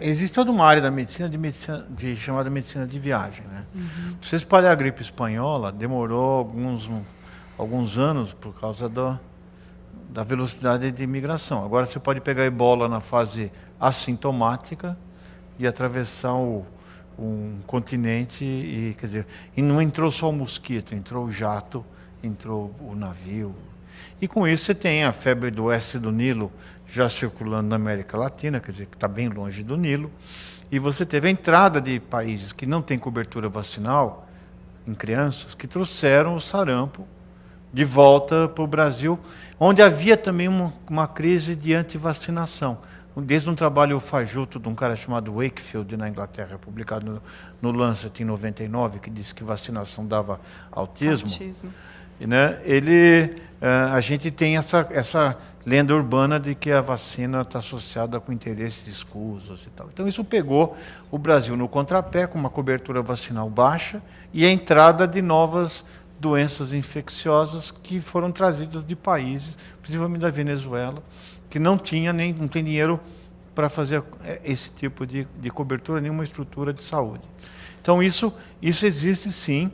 [SPEAKER 4] existe toda uma área da medicina chamada medicina de viagem, né? Pra você espalhar a gripe espanhola, demorou alguns anos por causa da velocidade de imigração. Agora você pode pegar a ebola na fase assintomática e atravessar um continente e não entrou só o mosquito, entrou o jato, entrou o navio. E com isso você tem a febre do oeste do Nilo já circulando na América Latina, quer dizer, que está bem longe do Nilo, e você teve a entrada de países que não têm cobertura vacinal em crianças, que trouxeram o sarampo de volta para o Brasil, onde havia também uma crise de antivacinação. Desde um trabalho fajuto de um cara chamado Wakefield, na Inglaterra, publicado no Lancet em 99, que disse que vacinação dava autismo. Né? A gente tem essa lenda urbana de que a vacina está associada com interesses escusos e tal. Então isso pegou o Brasil no contrapé, com uma cobertura vacinal baixa e a entrada de novas doenças infecciosas que foram trazidas de países, principalmente da Venezuela, que não tem dinheiro para fazer esse tipo de cobertura, nenhuma estrutura de saúde. Então isso existe sim,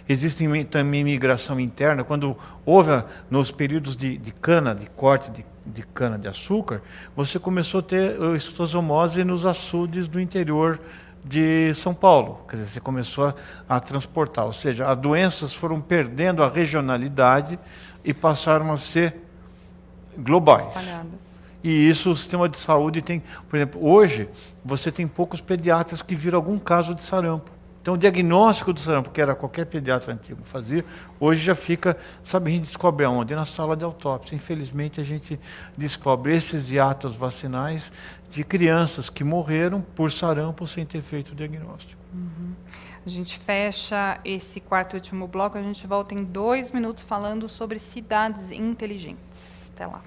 [SPEAKER 4] existe também imigração interna. Quando houve nos períodos de cana, de corte de cana de açúcar, você começou a ter extosomose nos açudes do interior de São Paulo. Quer dizer, você começou a transportar, ou seja, as doenças foram perdendo a regionalidade e passaram a ser globais.
[SPEAKER 1] Espalhadas.
[SPEAKER 4] E isso o sistema de saúde tem... Por exemplo, hoje você tem poucos pediatras que viram algum caso de sarampo. Então o diagnóstico do sarampo, que era qualquer pediatra antigo fazia, hoje já fica... Sabe, a gente descobre aonde? Na sala de autópsia. Infelizmente a gente descobre esses hiatos vacinais de crianças que morreram por sarampo sem ter feito o diagnóstico.
[SPEAKER 1] A gente fecha esse quarto e último bloco, a gente volta em 2 minutos falando sobre cidades inteligentes. Até lá.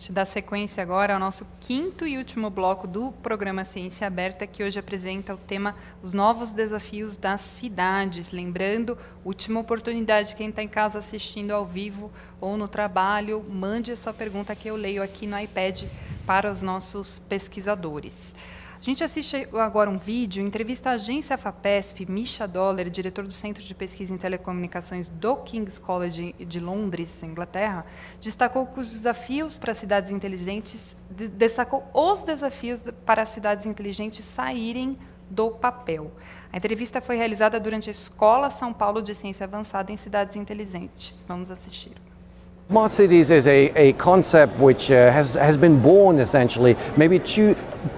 [SPEAKER 1] gente dá sequência agora ao nosso quinto e último bloco do programa Ciência Aberta, que hoje apresenta o tema Os Novos Desafios das Cidades. Lembrando, última oportunidade, quem está em casa assistindo ao vivo ou no trabalho, mande a sua pergunta que eu leio aqui no iPad para os nossos pesquisadores. A gente assiste agora um vídeo, entrevista a agência FAPESP, Misha Dollar, diretor do Centro de Pesquisa em Telecomunicações do King's College de Londres, Inglaterra, destacou que os desafios para cidades inteligentes, destacou os desafios para as cidades inteligentes saírem do papel. A entrevista foi realizada durante a Escola São Paulo de Ciência Avançada em Cidades Inteligentes. Vamos assistir.
[SPEAKER 9] Smart cities is a concept which has been born essentially maybe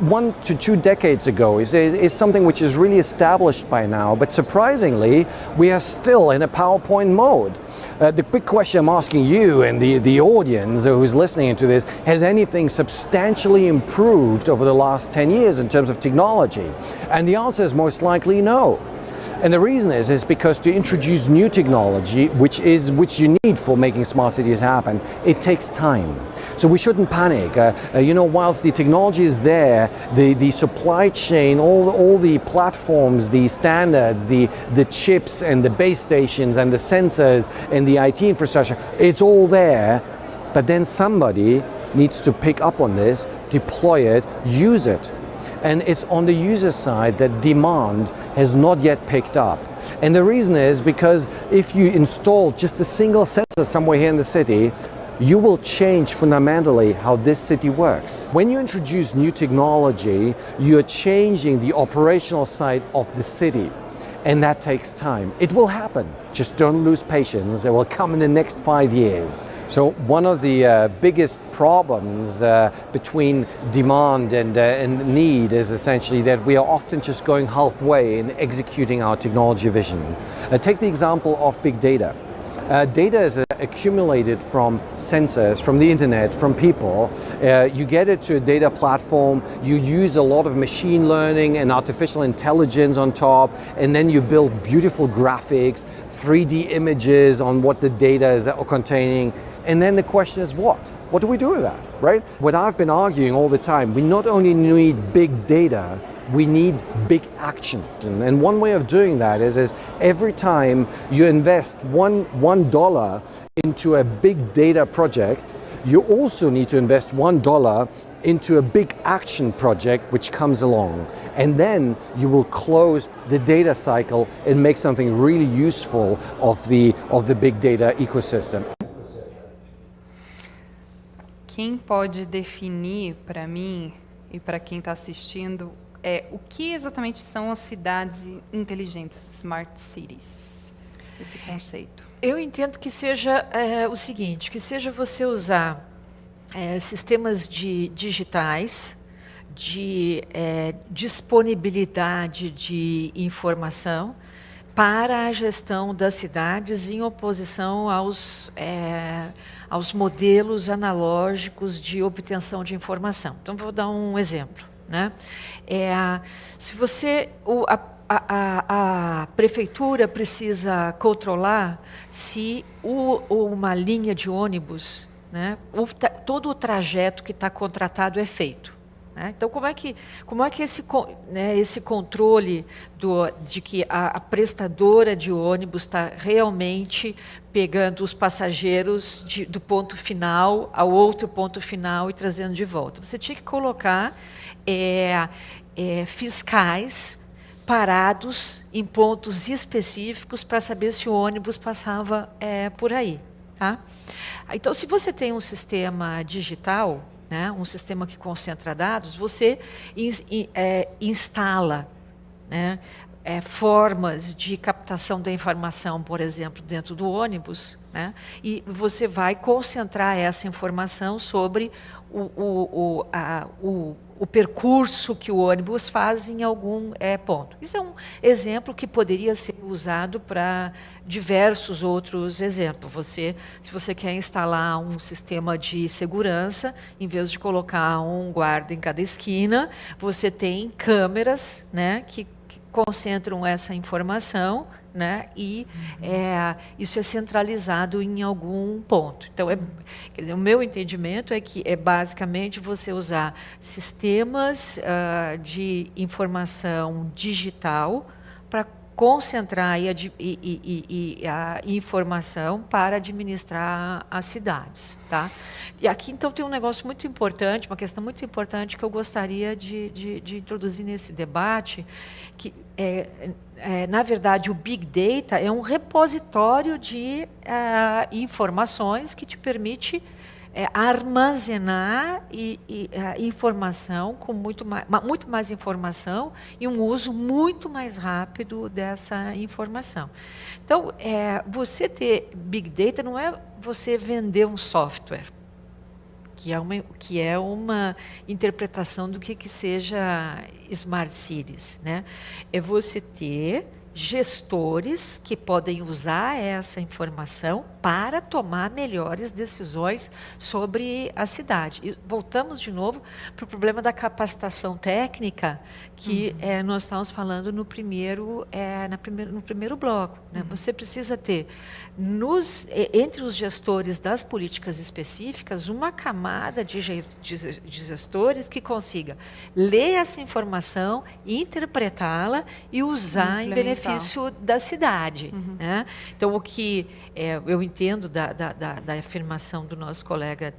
[SPEAKER 9] 1 to 2 decades ago. Is something which is really established by now, but surprisingly we are still in a PowerPoint mode. The big question I'm asking you and the audience who's listening to this, has anything substantially improved over the last 10 years in terms of technology? And the answer is most likely no. And the reason is because to introduce new technology, which you need for making smart cities happen, it takes time. So we shouldn't panic. Whilst the technology is there, the supply chain, all the platforms, the standards, the chips and the base stations and the sensors and the IT infrastructure, it's all there. But then somebody needs to pick up on this, deploy it, use it. And it's on the user side that demand has not yet picked up. And the reason is because if you install just a single sensor somewhere here in the city, you will change fundamentally how this city works. When you introduce new technology, you're changing the operational side of the city. And that takes time. It will happen. Just don't lose patience. It will come in the next 5 years. So one of the biggest problems between demand and need is essentially that we are often just going halfway in executing our technology vision. Take the example of big data. Data is accumulated from sensors, from the internet, from people. You get it to a data platform, you use a lot of machine learning and artificial intelligence on top, and then you build beautiful graphics, 3D images on what the data is containing. And then the question is what? What do we do with that, right? What I've been arguing all the time, we not only need big data, we need big action. And one way of doing that is every time you invest $1 into a big data project, you also need to invest $1 into a big action project which comes along. And then you will close the data cycle and make something really useful of the big data ecosystem.
[SPEAKER 1] Quem pode definir para mim e para quem está assistindo o que exatamente são as cidades inteligentes, smart cities, esse conceito?
[SPEAKER 3] Eu entendo que seja o seguinte, que seja você usar sistemas digitais de disponibilidade de informação para a gestão das cidades em oposição aos modelos analógicos de obtenção de informação. Então, vou dar um exemplo. Né? Se você a prefeitura precisa controlar se uma linha de ônibus, né, todo o trajeto que está contratado é feito. Né? Então, como é que esse controle de que a prestadora de ônibus está realmente pegando os passageiros do ponto final ao outro ponto final e trazendo de volta? Você tinha que colocar fiscais parados em pontos específicos para saber se o ônibus passava por aí. Tá? Então, se você tem um sistema digital, né, um sistema que concentra dados, você instala, né, formas de captação da informação, por exemplo, dentro do ônibus, né, e você vai concentrar essa informação sobre o percurso que o ônibus faz em algum ponto. Isso é um exemplo que poderia ser usado para diversos outros exemplos. Se você quer instalar um sistema de segurança, em vez de colocar um guarda em cada esquina, você tem câmeras, né, que que concentram essa informação, né? E isso é centralizado em algum ponto. Então, quer dizer, o meu entendimento é que é basicamente você usar sistemas de informação digital para concentrar a informação para administrar as cidades, tá? E aqui, então, tem um negócio muito importante, uma questão muito importante que eu gostaria de introduzir nesse debate, que na verdade, o Big Data é um repositório de informações que te permite armazenar informação com muito mais informação e um uso muito mais rápido dessa informação. Então, você ter Big Data não é você vender um software, que é uma interpretação do que seja Smart Cities, né? É você ter gestores que podem usar essa informação para tomar melhores decisões sobre a cidade. E voltamos de novo para o problema da capacitação técnica que nós estávamos falando no primeiro bloco, né? Você precisa ter entre os gestores das políticas específicas uma camada de gestores que consiga ler essa informação, interpretá-la e usar em benefício da cidade, né? Então, o que eu entendo da afirmação do nosso colega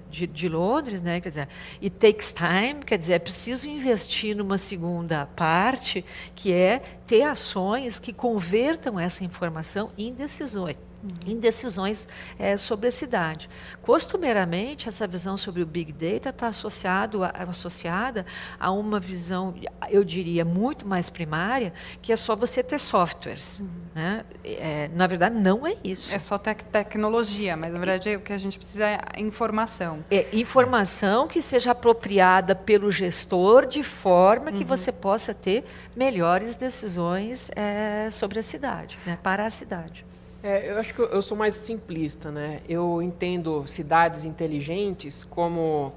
[SPEAKER 3] de Londres, né? Quer dizer, it takes time, quer dizer, é preciso investir numa segunda parte, que é ter ações que convertam essa informação em decisões. Sobre a cidade. Costumeiramente, essa visão sobre o Big Data está associada a uma visão, eu diria, muito mais primária, que é só você ter softwares. Né? Na verdade, não é isso.
[SPEAKER 1] É só tecnologia, mas, na verdade, o que a gente precisa é informação.
[SPEAKER 3] Informação que seja apropriada pelo gestor de forma que você possa ter melhores decisões sobre a cidade, né? Para a cidade.
[SPEAKER 5] Eu acho que eu sou mais simplista, né? Eu entendo cidades inteligentes como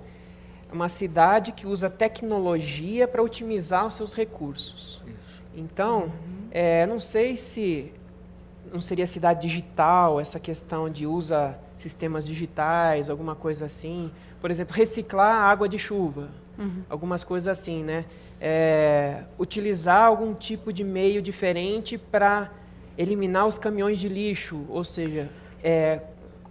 [SPEAKER 5] uma cidade que usa tecnologia para otimizar os seus recursos. Isso. Então, não sei se não seria cidade digital, essa questão de usa sistemas digitais, alguma coisa assim. Por exemplo, reciclar água de chuva, algumas coisas assim, né? Utilizar algum tipo de meio diferente para eliminar os caminhões de lixo, ou seja,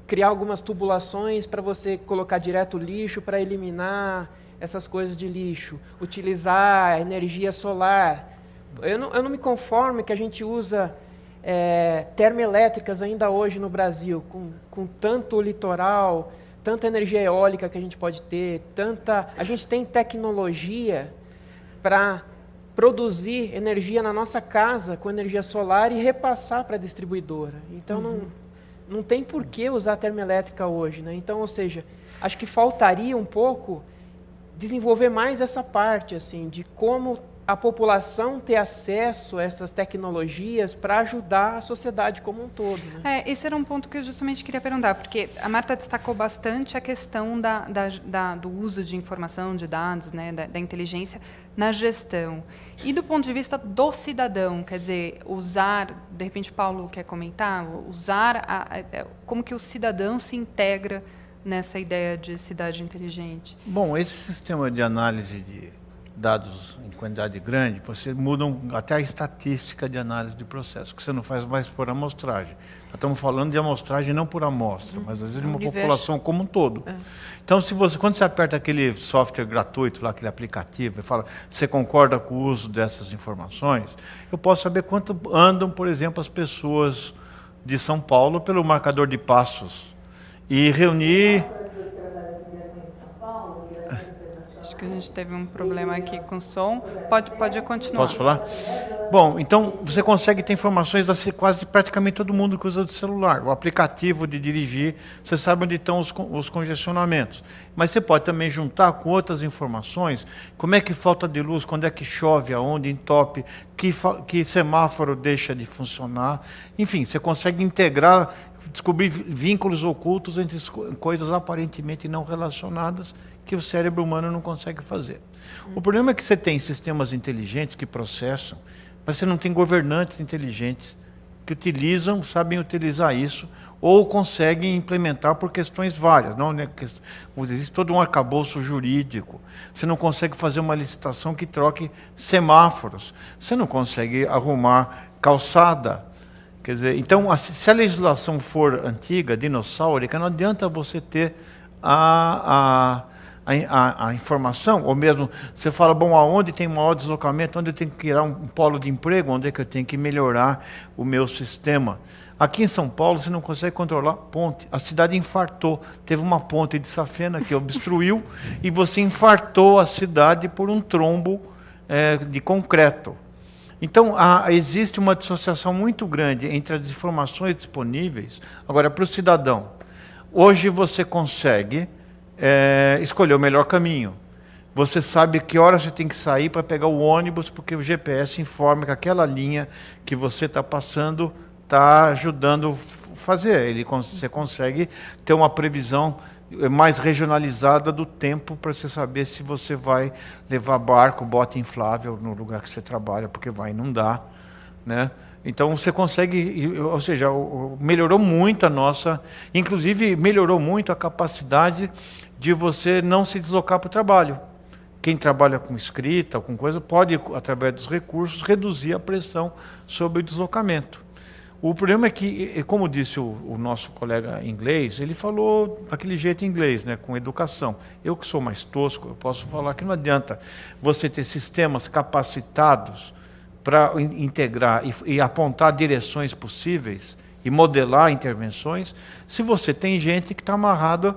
[SPEAKER 5] criar algumas tubulações para você colocar direto o lixo para eliminar essas coisas de lixo, utilizar energia solar. Eu não me conformo que a gente usa termoelétricas ainda hoje no Brasil, com tanto litoral, tanta energia eólica que a gente pode ter, a gente tem tecnologia para produzir energia na nossa casa com energia solar e repassar para a distribuidora. Então, não tem por que usar termoelétrica hoje, né? Então, ou seja, acho que faltaria um pouco desenvolver mais essa parte, assim, de como a população ter acesso a essas tecnologias para ajudar a sociedade como um todo. Né?
[SPEAKER 1] Esse era um ponto que eu justamente queria perguntar, porque a Marta destacou bastante a questão do uso de informação, de dados, né, da inteligência na gestão. E do ponto de vista do cidadão, quer dizer, usar, de repente Paulo quer comentar, como que o cidadão se integra nessa ideia de cidade inteligente?
[SPEAKER 4] Bom, esse sistema de análise de dados em quantidade grande, você muda até a estatística de análise de processo, que você não faz mais por amostragem. Nós estamos falando de amostragem não por amostra, mas às vezes de uma população como um todo. Então, quando você aperta aquele software gratuito, lá, aquele aplicativo, e fala, você concorda com o uso dessas informações, eu posso saber quanto andam, por exemplo, as pessoas de São Paulo pelo marcador de passos e reunir...
[SPEAKER 1] Acho que a gente teve um problema aqui com o som. Pode continuar.
[SPEAKER 4] Posso falar? Bom, então você consegue ter informações de quase praticamente todo mundo que usa o celular. O aplicativo de dirigir, você sabe onde estão os congestionamentos. Mas você pode também juntar com outras informações, como é que falta de luz, quando é que chove, aonde, entope, que semáforo deixa de funcionar. Enfim, você consegue integrar descobrir vínculos ocultos entre coisas aparentemente não relacionadas que o cérebro humano não consegue fazer. O problema é que você tem sistemas inteligentes que processam, mas você não tem governantes inteligentes que utilizam, sabem utilizar isso, ou conseguem implementar por questões várias. Não, né? Existe todo um arcabouço jurídico. Você não consegue fazer uma licitação que troque semáforos. Você não consegue arrumar calçada. Quer dizer, então, se a legislação for antiga, dinossáurica, não adianta você ter a informação, ou mesmo você fala, bom, aonde tem maior deslocamento, onde eu tenho que criar um polo de emprego, onde é que eu tenho que melhorar o meu sistema. Aqui em São Paulo você não consegue controlar ponte. A cidade infartou. Teve uma ponte de safena que obstruiu e você infartou a cidade por um trombo de concreto. Então, existe uma dissociação muito grande entre as informações disponíveis. Agora, para o cidadão, hoje você consegue escolher o melhor caminho. Você sabe que hora você tem que sair para pegar o ônibus, porque o GPS informa que aquela linha que você está passando está ajudando a fazer. Você consegue ter uma previsão mais regionalizada do tempo para você saber se você vai levar barco, bota inflável no lugar que você trabalha, porque vai inundar, né? Então você consegue, ou seja, melhorou muito a nossa, inclusive melhorou muito a capacidade de você não se deslocar para o trabalho. Quem trabalha com escrita, com coisa, pode, através dos recursos, reduzir a pressão sobre o deslocamento. O problema é que, como disse o nosso colega inglês, ele falou daquele jeito inglês, né, com educação. Eu que sou mais tosco, eu posso falar que não adianta você ter sistemas capacitados para integrar e apontar direções possíveis e modelar intervenções, se você tem gente que está amarrada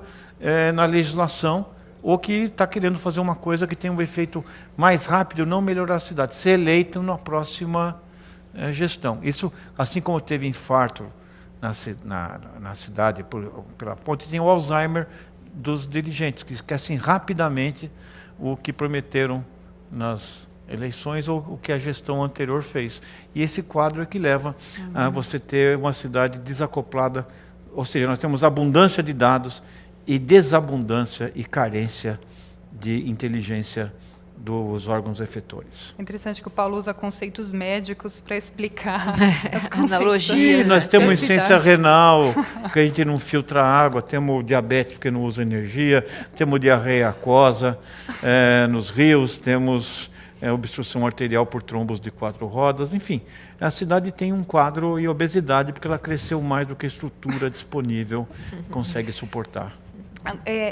[SPEAKER 4] na legislação ou que está querendo fazer uma coisa que tem um efeito mais rápido, não melhorar a cidade, ser eleito na próxima gestão. Isso, assim como teve infarto na cidade pela ponte, tem o Alzheimer dos dirigentes, que esquecem rapidamente o que prometeram nas eleições ou o que a gestão anterior fez. E esse quadro é que leva a você ter uma cidade desacoplada, ou seja, nós temos abundância de dados e desabundância e carência de inteligência dos órgãos efetores.
[SPEAKER 1] É interessante que o Paulo usa conceitos médicos para explicar as
[SPEAKER 3] analogias.
[SPEAKER 4] Nós temos insuficiência renal, que a gente não filtra água, temos diabetes porque não usa energia, temos diarreia aquosa nos rios, temos obstrução arterial por trombos de 4 rodas, enfim. A cidade tem um quadro e obesidade porque ela cresceu mais do que a estrutura disponível consegue suportar.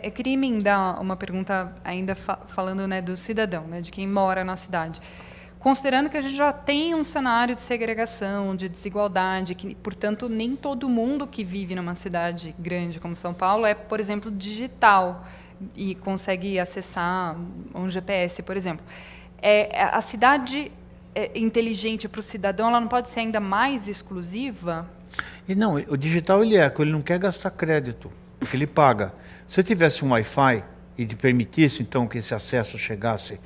[SPEAKER 1] Eu queria emendar uma pergunta ainda falando, né, do cidadão, né, de quem mora na cidade. Considerando que a gente já tem um cenário de segregação, de desigualdade, que, portanto, nem todo mundo que vive numa cidade grande como São Paulo é, por exemplo, digital e consegue acessar um GPS, por exemplo. A cidade inteligente para o cidadão, ela não pode ser ainda mais exclusiva?
[SPEAKER 4] E não, o digital ele não quer gastar crédito, porque ele paga. Se eu tivesse um Wi-Fi e permitisse, então, que esse acesso chegasse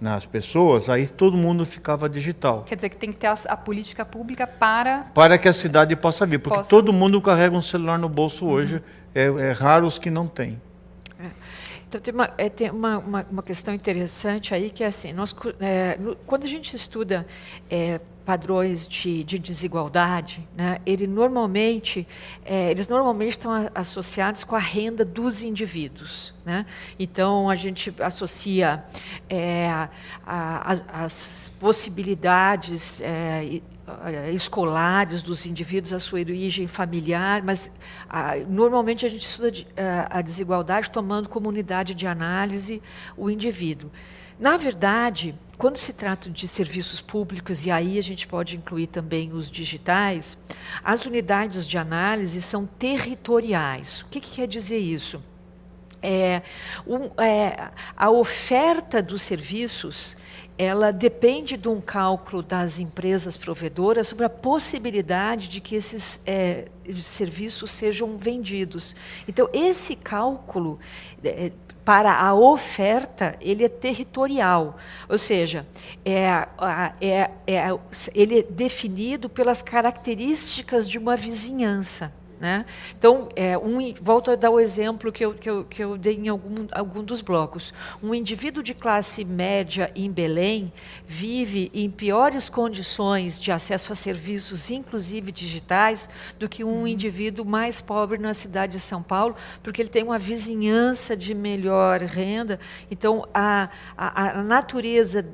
[SPEAKER 4] nas pessoas, aí todo mundo ficava digital.
[SPEAKER 1] Quer dizer que tem que ter a política pública para
[SPEAKER 4] que a cidade possa vir, porque todo mundo carrega um celular no bolso hoje, é raro os que não têm.
[SPEAKER 3] Então, tem uma questão interessante aí, que é assim, quando a gente estuda padrões de desigualdade, né, eles normalmente estão associados com a renda dos indivíduos, né? Então, a gente associa as possibilidades escolares dos indivíduos, a sua origem familiar, mas normalmente a gente estuda a desigualdade tomando como unidade de análise o indivíduo. Na verdade, quando se trata de serviços públicos, e aí a gente pode incluir também os digitais, as unidades de análise são territoriais. O que quer dizer isso? A oferta dos serviços, ela depende de um cálculo das empresas provedoras sobre a possibilidade de que esses serviços sejam vendidos. Então, esse cálculo para a oferta, ele é territorial, ou seja, ele é definido pelas características de uma vizinhança, né? Então, volto a dar o exemplo que eu dei em algum dos blocos. Um indivíduo de classe média em Belém vive em piores condições de acesso a serviços, inclusive digitais, do que um indivíduo mais pobre na cidade de São Paulo, porque ele tem uma vizinhança de melhor renda. Então, a natureza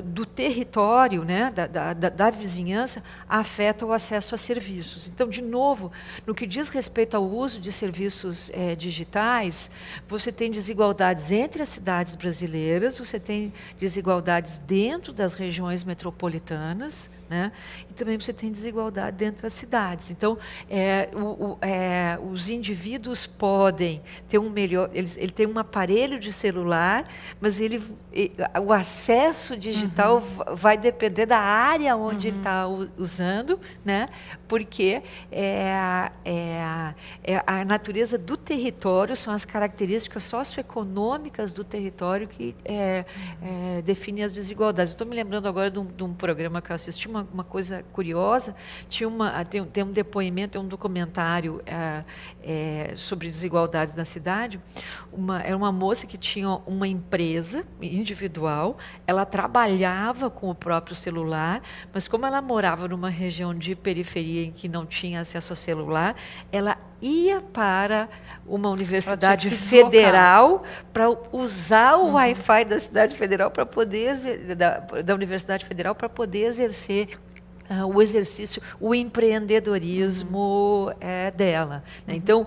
[SPEAKER 3] do território, né, da vizinhança, afeta o acesso a serviços. Então, de novo, no que diz respeito ao uso de serviços digitais, você tem desigualdades entre as cidades brasileiras, você tem desigualdades dentro das regiões metropolitanas, né? E também você tem desigualdade dentro das cidades. Então, os indivíduos podem ter ele tem um aparelho de celular, mas o acesso digital vai depender da área onde ele está usando, né? Porque a natureza do território, são as características socioeconômicas do território que definem as desigualdades. Estou me lembrando agora de um programa que eu assisti, uma coisa curiosa, tem um depoimento, um documentário sobre desigualdades na cidade. Era uma moça que tinha uma empresa individual, ela trabalhava com o próprio celular, mas como ela morava numa região de periferia em que não tinha acesso ao celular, ela ia para uma universidade federal para usar o Wi-Fi da cidade federal para poder da Universidade Federal para poder exercer o empreendedorismo dela. Né? Então,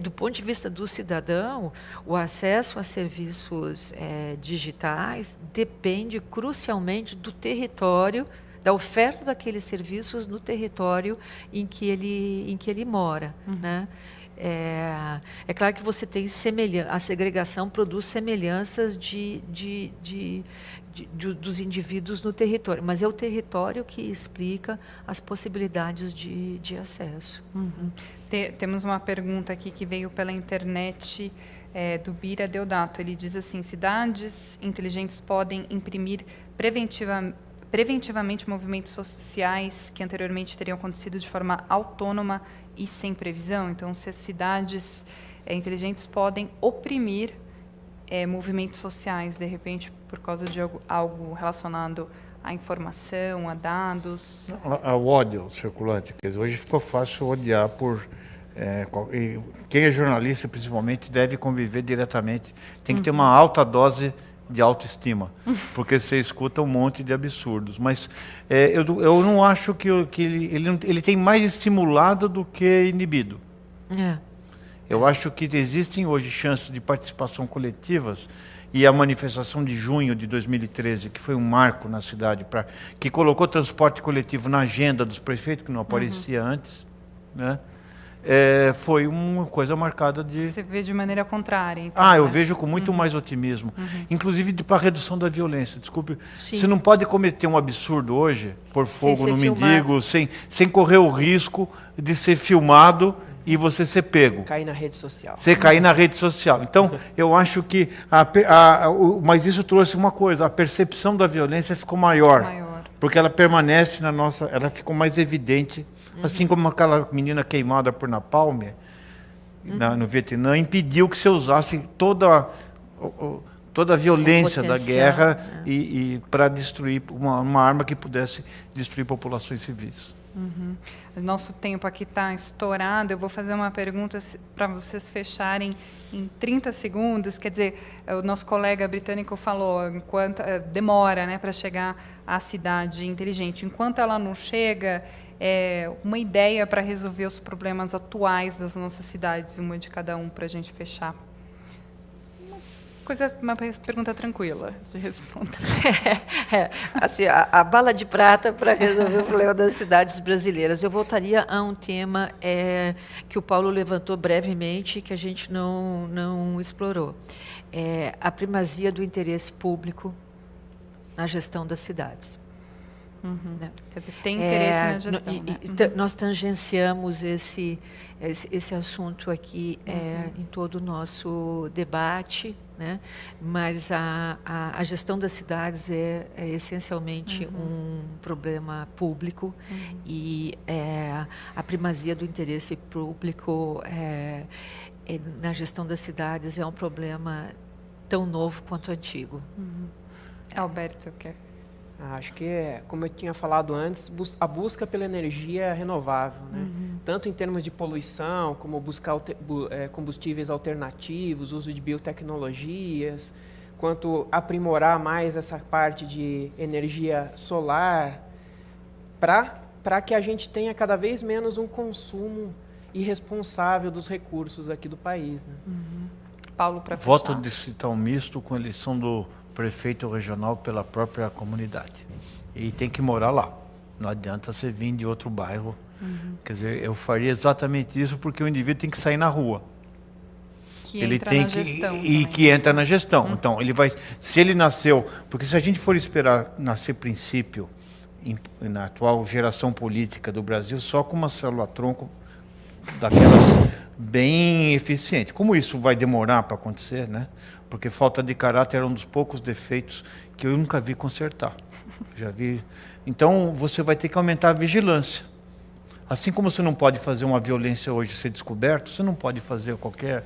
[SPEAKER 3] do ponto de vista do cidadão, o acesso a serviços digitais depende crucialmente do território, da oferta daqueles serviços no território em que ele mora. Né? É claro que você tem a segregação produz semelhanças dos indivíduos no território, mas é o território que explica as possibilidades de acesso.
[SPEAKER 1] Temos uma pergunta aqui que veio pela internet do Bira Deodato. Ele diz assim: cidades inteligentes podem imprimir preventivamente movimentos sociais que anteriormente teriam acontecido de forma autônoma e sem previsão? Então, se as cidades inteligentes podem oprimir movimentos sociais, de repente, por causa de algo relacionado à informação, a dados?
[SPEAKER 4] Ao ódio circulante. Quer dizer, hoje ficou fácil odiar por... quem é jornalista, principalmente, deve conviver diretamente. Tem que ter uma alta dose de autoestima, porque você escuta um monte de absurdos. Mas eu não acho que ele tem mais estimulado do que inibido. Eu acho que existem hoje chances de participação coletivas, e a manifestação de junho de 2013, que foi um marco na cidade, que colocou transporte coletivo na agenda dos prefeitos, que não aparecia antes, né? Foi uma coisa marcada de...
[SPEAKER 1] Você vê de maneira contrária, então,
[SPEAKER 4] eu vejo com muito mais otimismo. Inclusive para a redução da violência. Desculpe, você não pode cometer um absurdo hoje, pôr fogo no mendigo, sem correr o risco de ser filmado e você ser pego.
[SPEAKER 5] Cair na rede social.
[SPEAKER 4] Você cair na rede social. Então, eu acho que... mas isso trouxe uma coisa, a percepção da violência ficou maior. Porque ela permanece na nossa... Ela ficou mais evidente. Assim como aquela menina queimada por napalm no Vietnã, impediu que você usasse toda a violência da guerra e para destruir uma arma que pudesse destruir populações civis.
[SPEAKER 1] O nosso tempo aqui está estourado. Eu vou fazer uma pergunta para vocês fecharem em 30 segundos. Quer dizer, o nosso colega britânico falou enquanto demora, né, para chegar à cidade inteligente. Enquanto ela não chega, uma ideia para resolver os problemas atuais das nossas cidades, uma de cada um, para a gente fechar. Uma pergunta tranquila de responder.
[SPEAKER 3] Assim, a bala de prata para resolver o problema das cidades brasileiras. Eu voltaria a um tema que o Paulo levantou brevemente, que a gente não explorou. A primazia do interesse público na gestão das cidades. Né?
[SPEAKER 1] Quer dizer, tem interesse na gestão. Né?
[SPEAKER 3] Nós tangenciamos esse assunto aqui em todo o nosso debate, né? Mas a gestão das cidades é essencialmente um problema público e a primazia do interesse público na gestão das cidades é um problema tão novo quanto antigo.
[SPEAKER 1] Alberto, quer?
[SPEAKER 5] Acho que, como eu tinha falado antes, a busca pela energia renovável, né? Tanto em termos de poluição, como buscar combustíveis alternativos, uso de biotecnologias, quanto aprimorar mais essa parte de energia solar, para que a gente tenha cada vez menos um consumo irresponsável dos recursos aqui do país. Né?
[SPEAKER 1] Paulo, para fechar.
[SPEAKER 4] Voto distrital misto com eleição do prefeito regional pela própria comunidade. E tem que morar lá. Não adianta você vir de outro bairro. Quer dizer, eu faria exatamente isso porque o indivíduo tem que sair na rua. Ele tem que entra na gestão. Então, ele vai, se ele nasceu, porque se a gente for esperar nascer princípio na atual geração política do Brasil, só com uma célula-tronco daquelas bem eficiente. Como isso vai demorar para acontecer, né? Porque falta de caráter é um dos poucos defeitos que eu nunca vi consertar. Já vi. Então, você vai ter que aumentar a vigilância. Assim como você não pode fazer uma violência hoje ser descoberto, você não pode fazer qualquer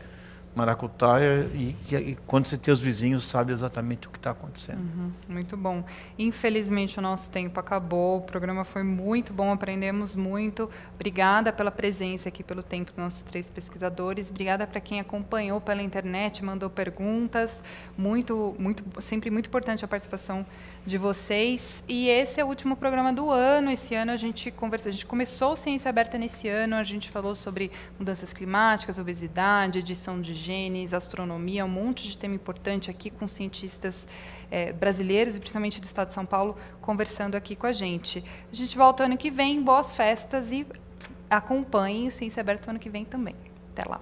[SPEAKER 4] maracutaia e quando você tem os vizinhos, sabe exatamente o que está acontecendo.
[SPEAKER 1] Muito bom. Infelizmente, o nosso tempo acabou. O programa foi muito bom, aprendemos muito. Obrigada pela presença aqui, pelo tempo dos nossos 3 pesquisadores. Obrigada para quem acompanhou pela internet, mandou perguntas. Sempre muito importante a participação de vocês. E esse é o último programa do ano. Esse ano a gente começou Ciência Aberta nesse ano, a gente falou sobre mudanças climáticas, obesidade, edição de genes, astronomia, um monte de tema importante aqui com cientistas brasileiros e principalmente do estado de São Paulo conversando aqui com a gente. A gente volta ano que vem, boas festas e acompanhem o Ciência Aberta ano que vem também. Até lá.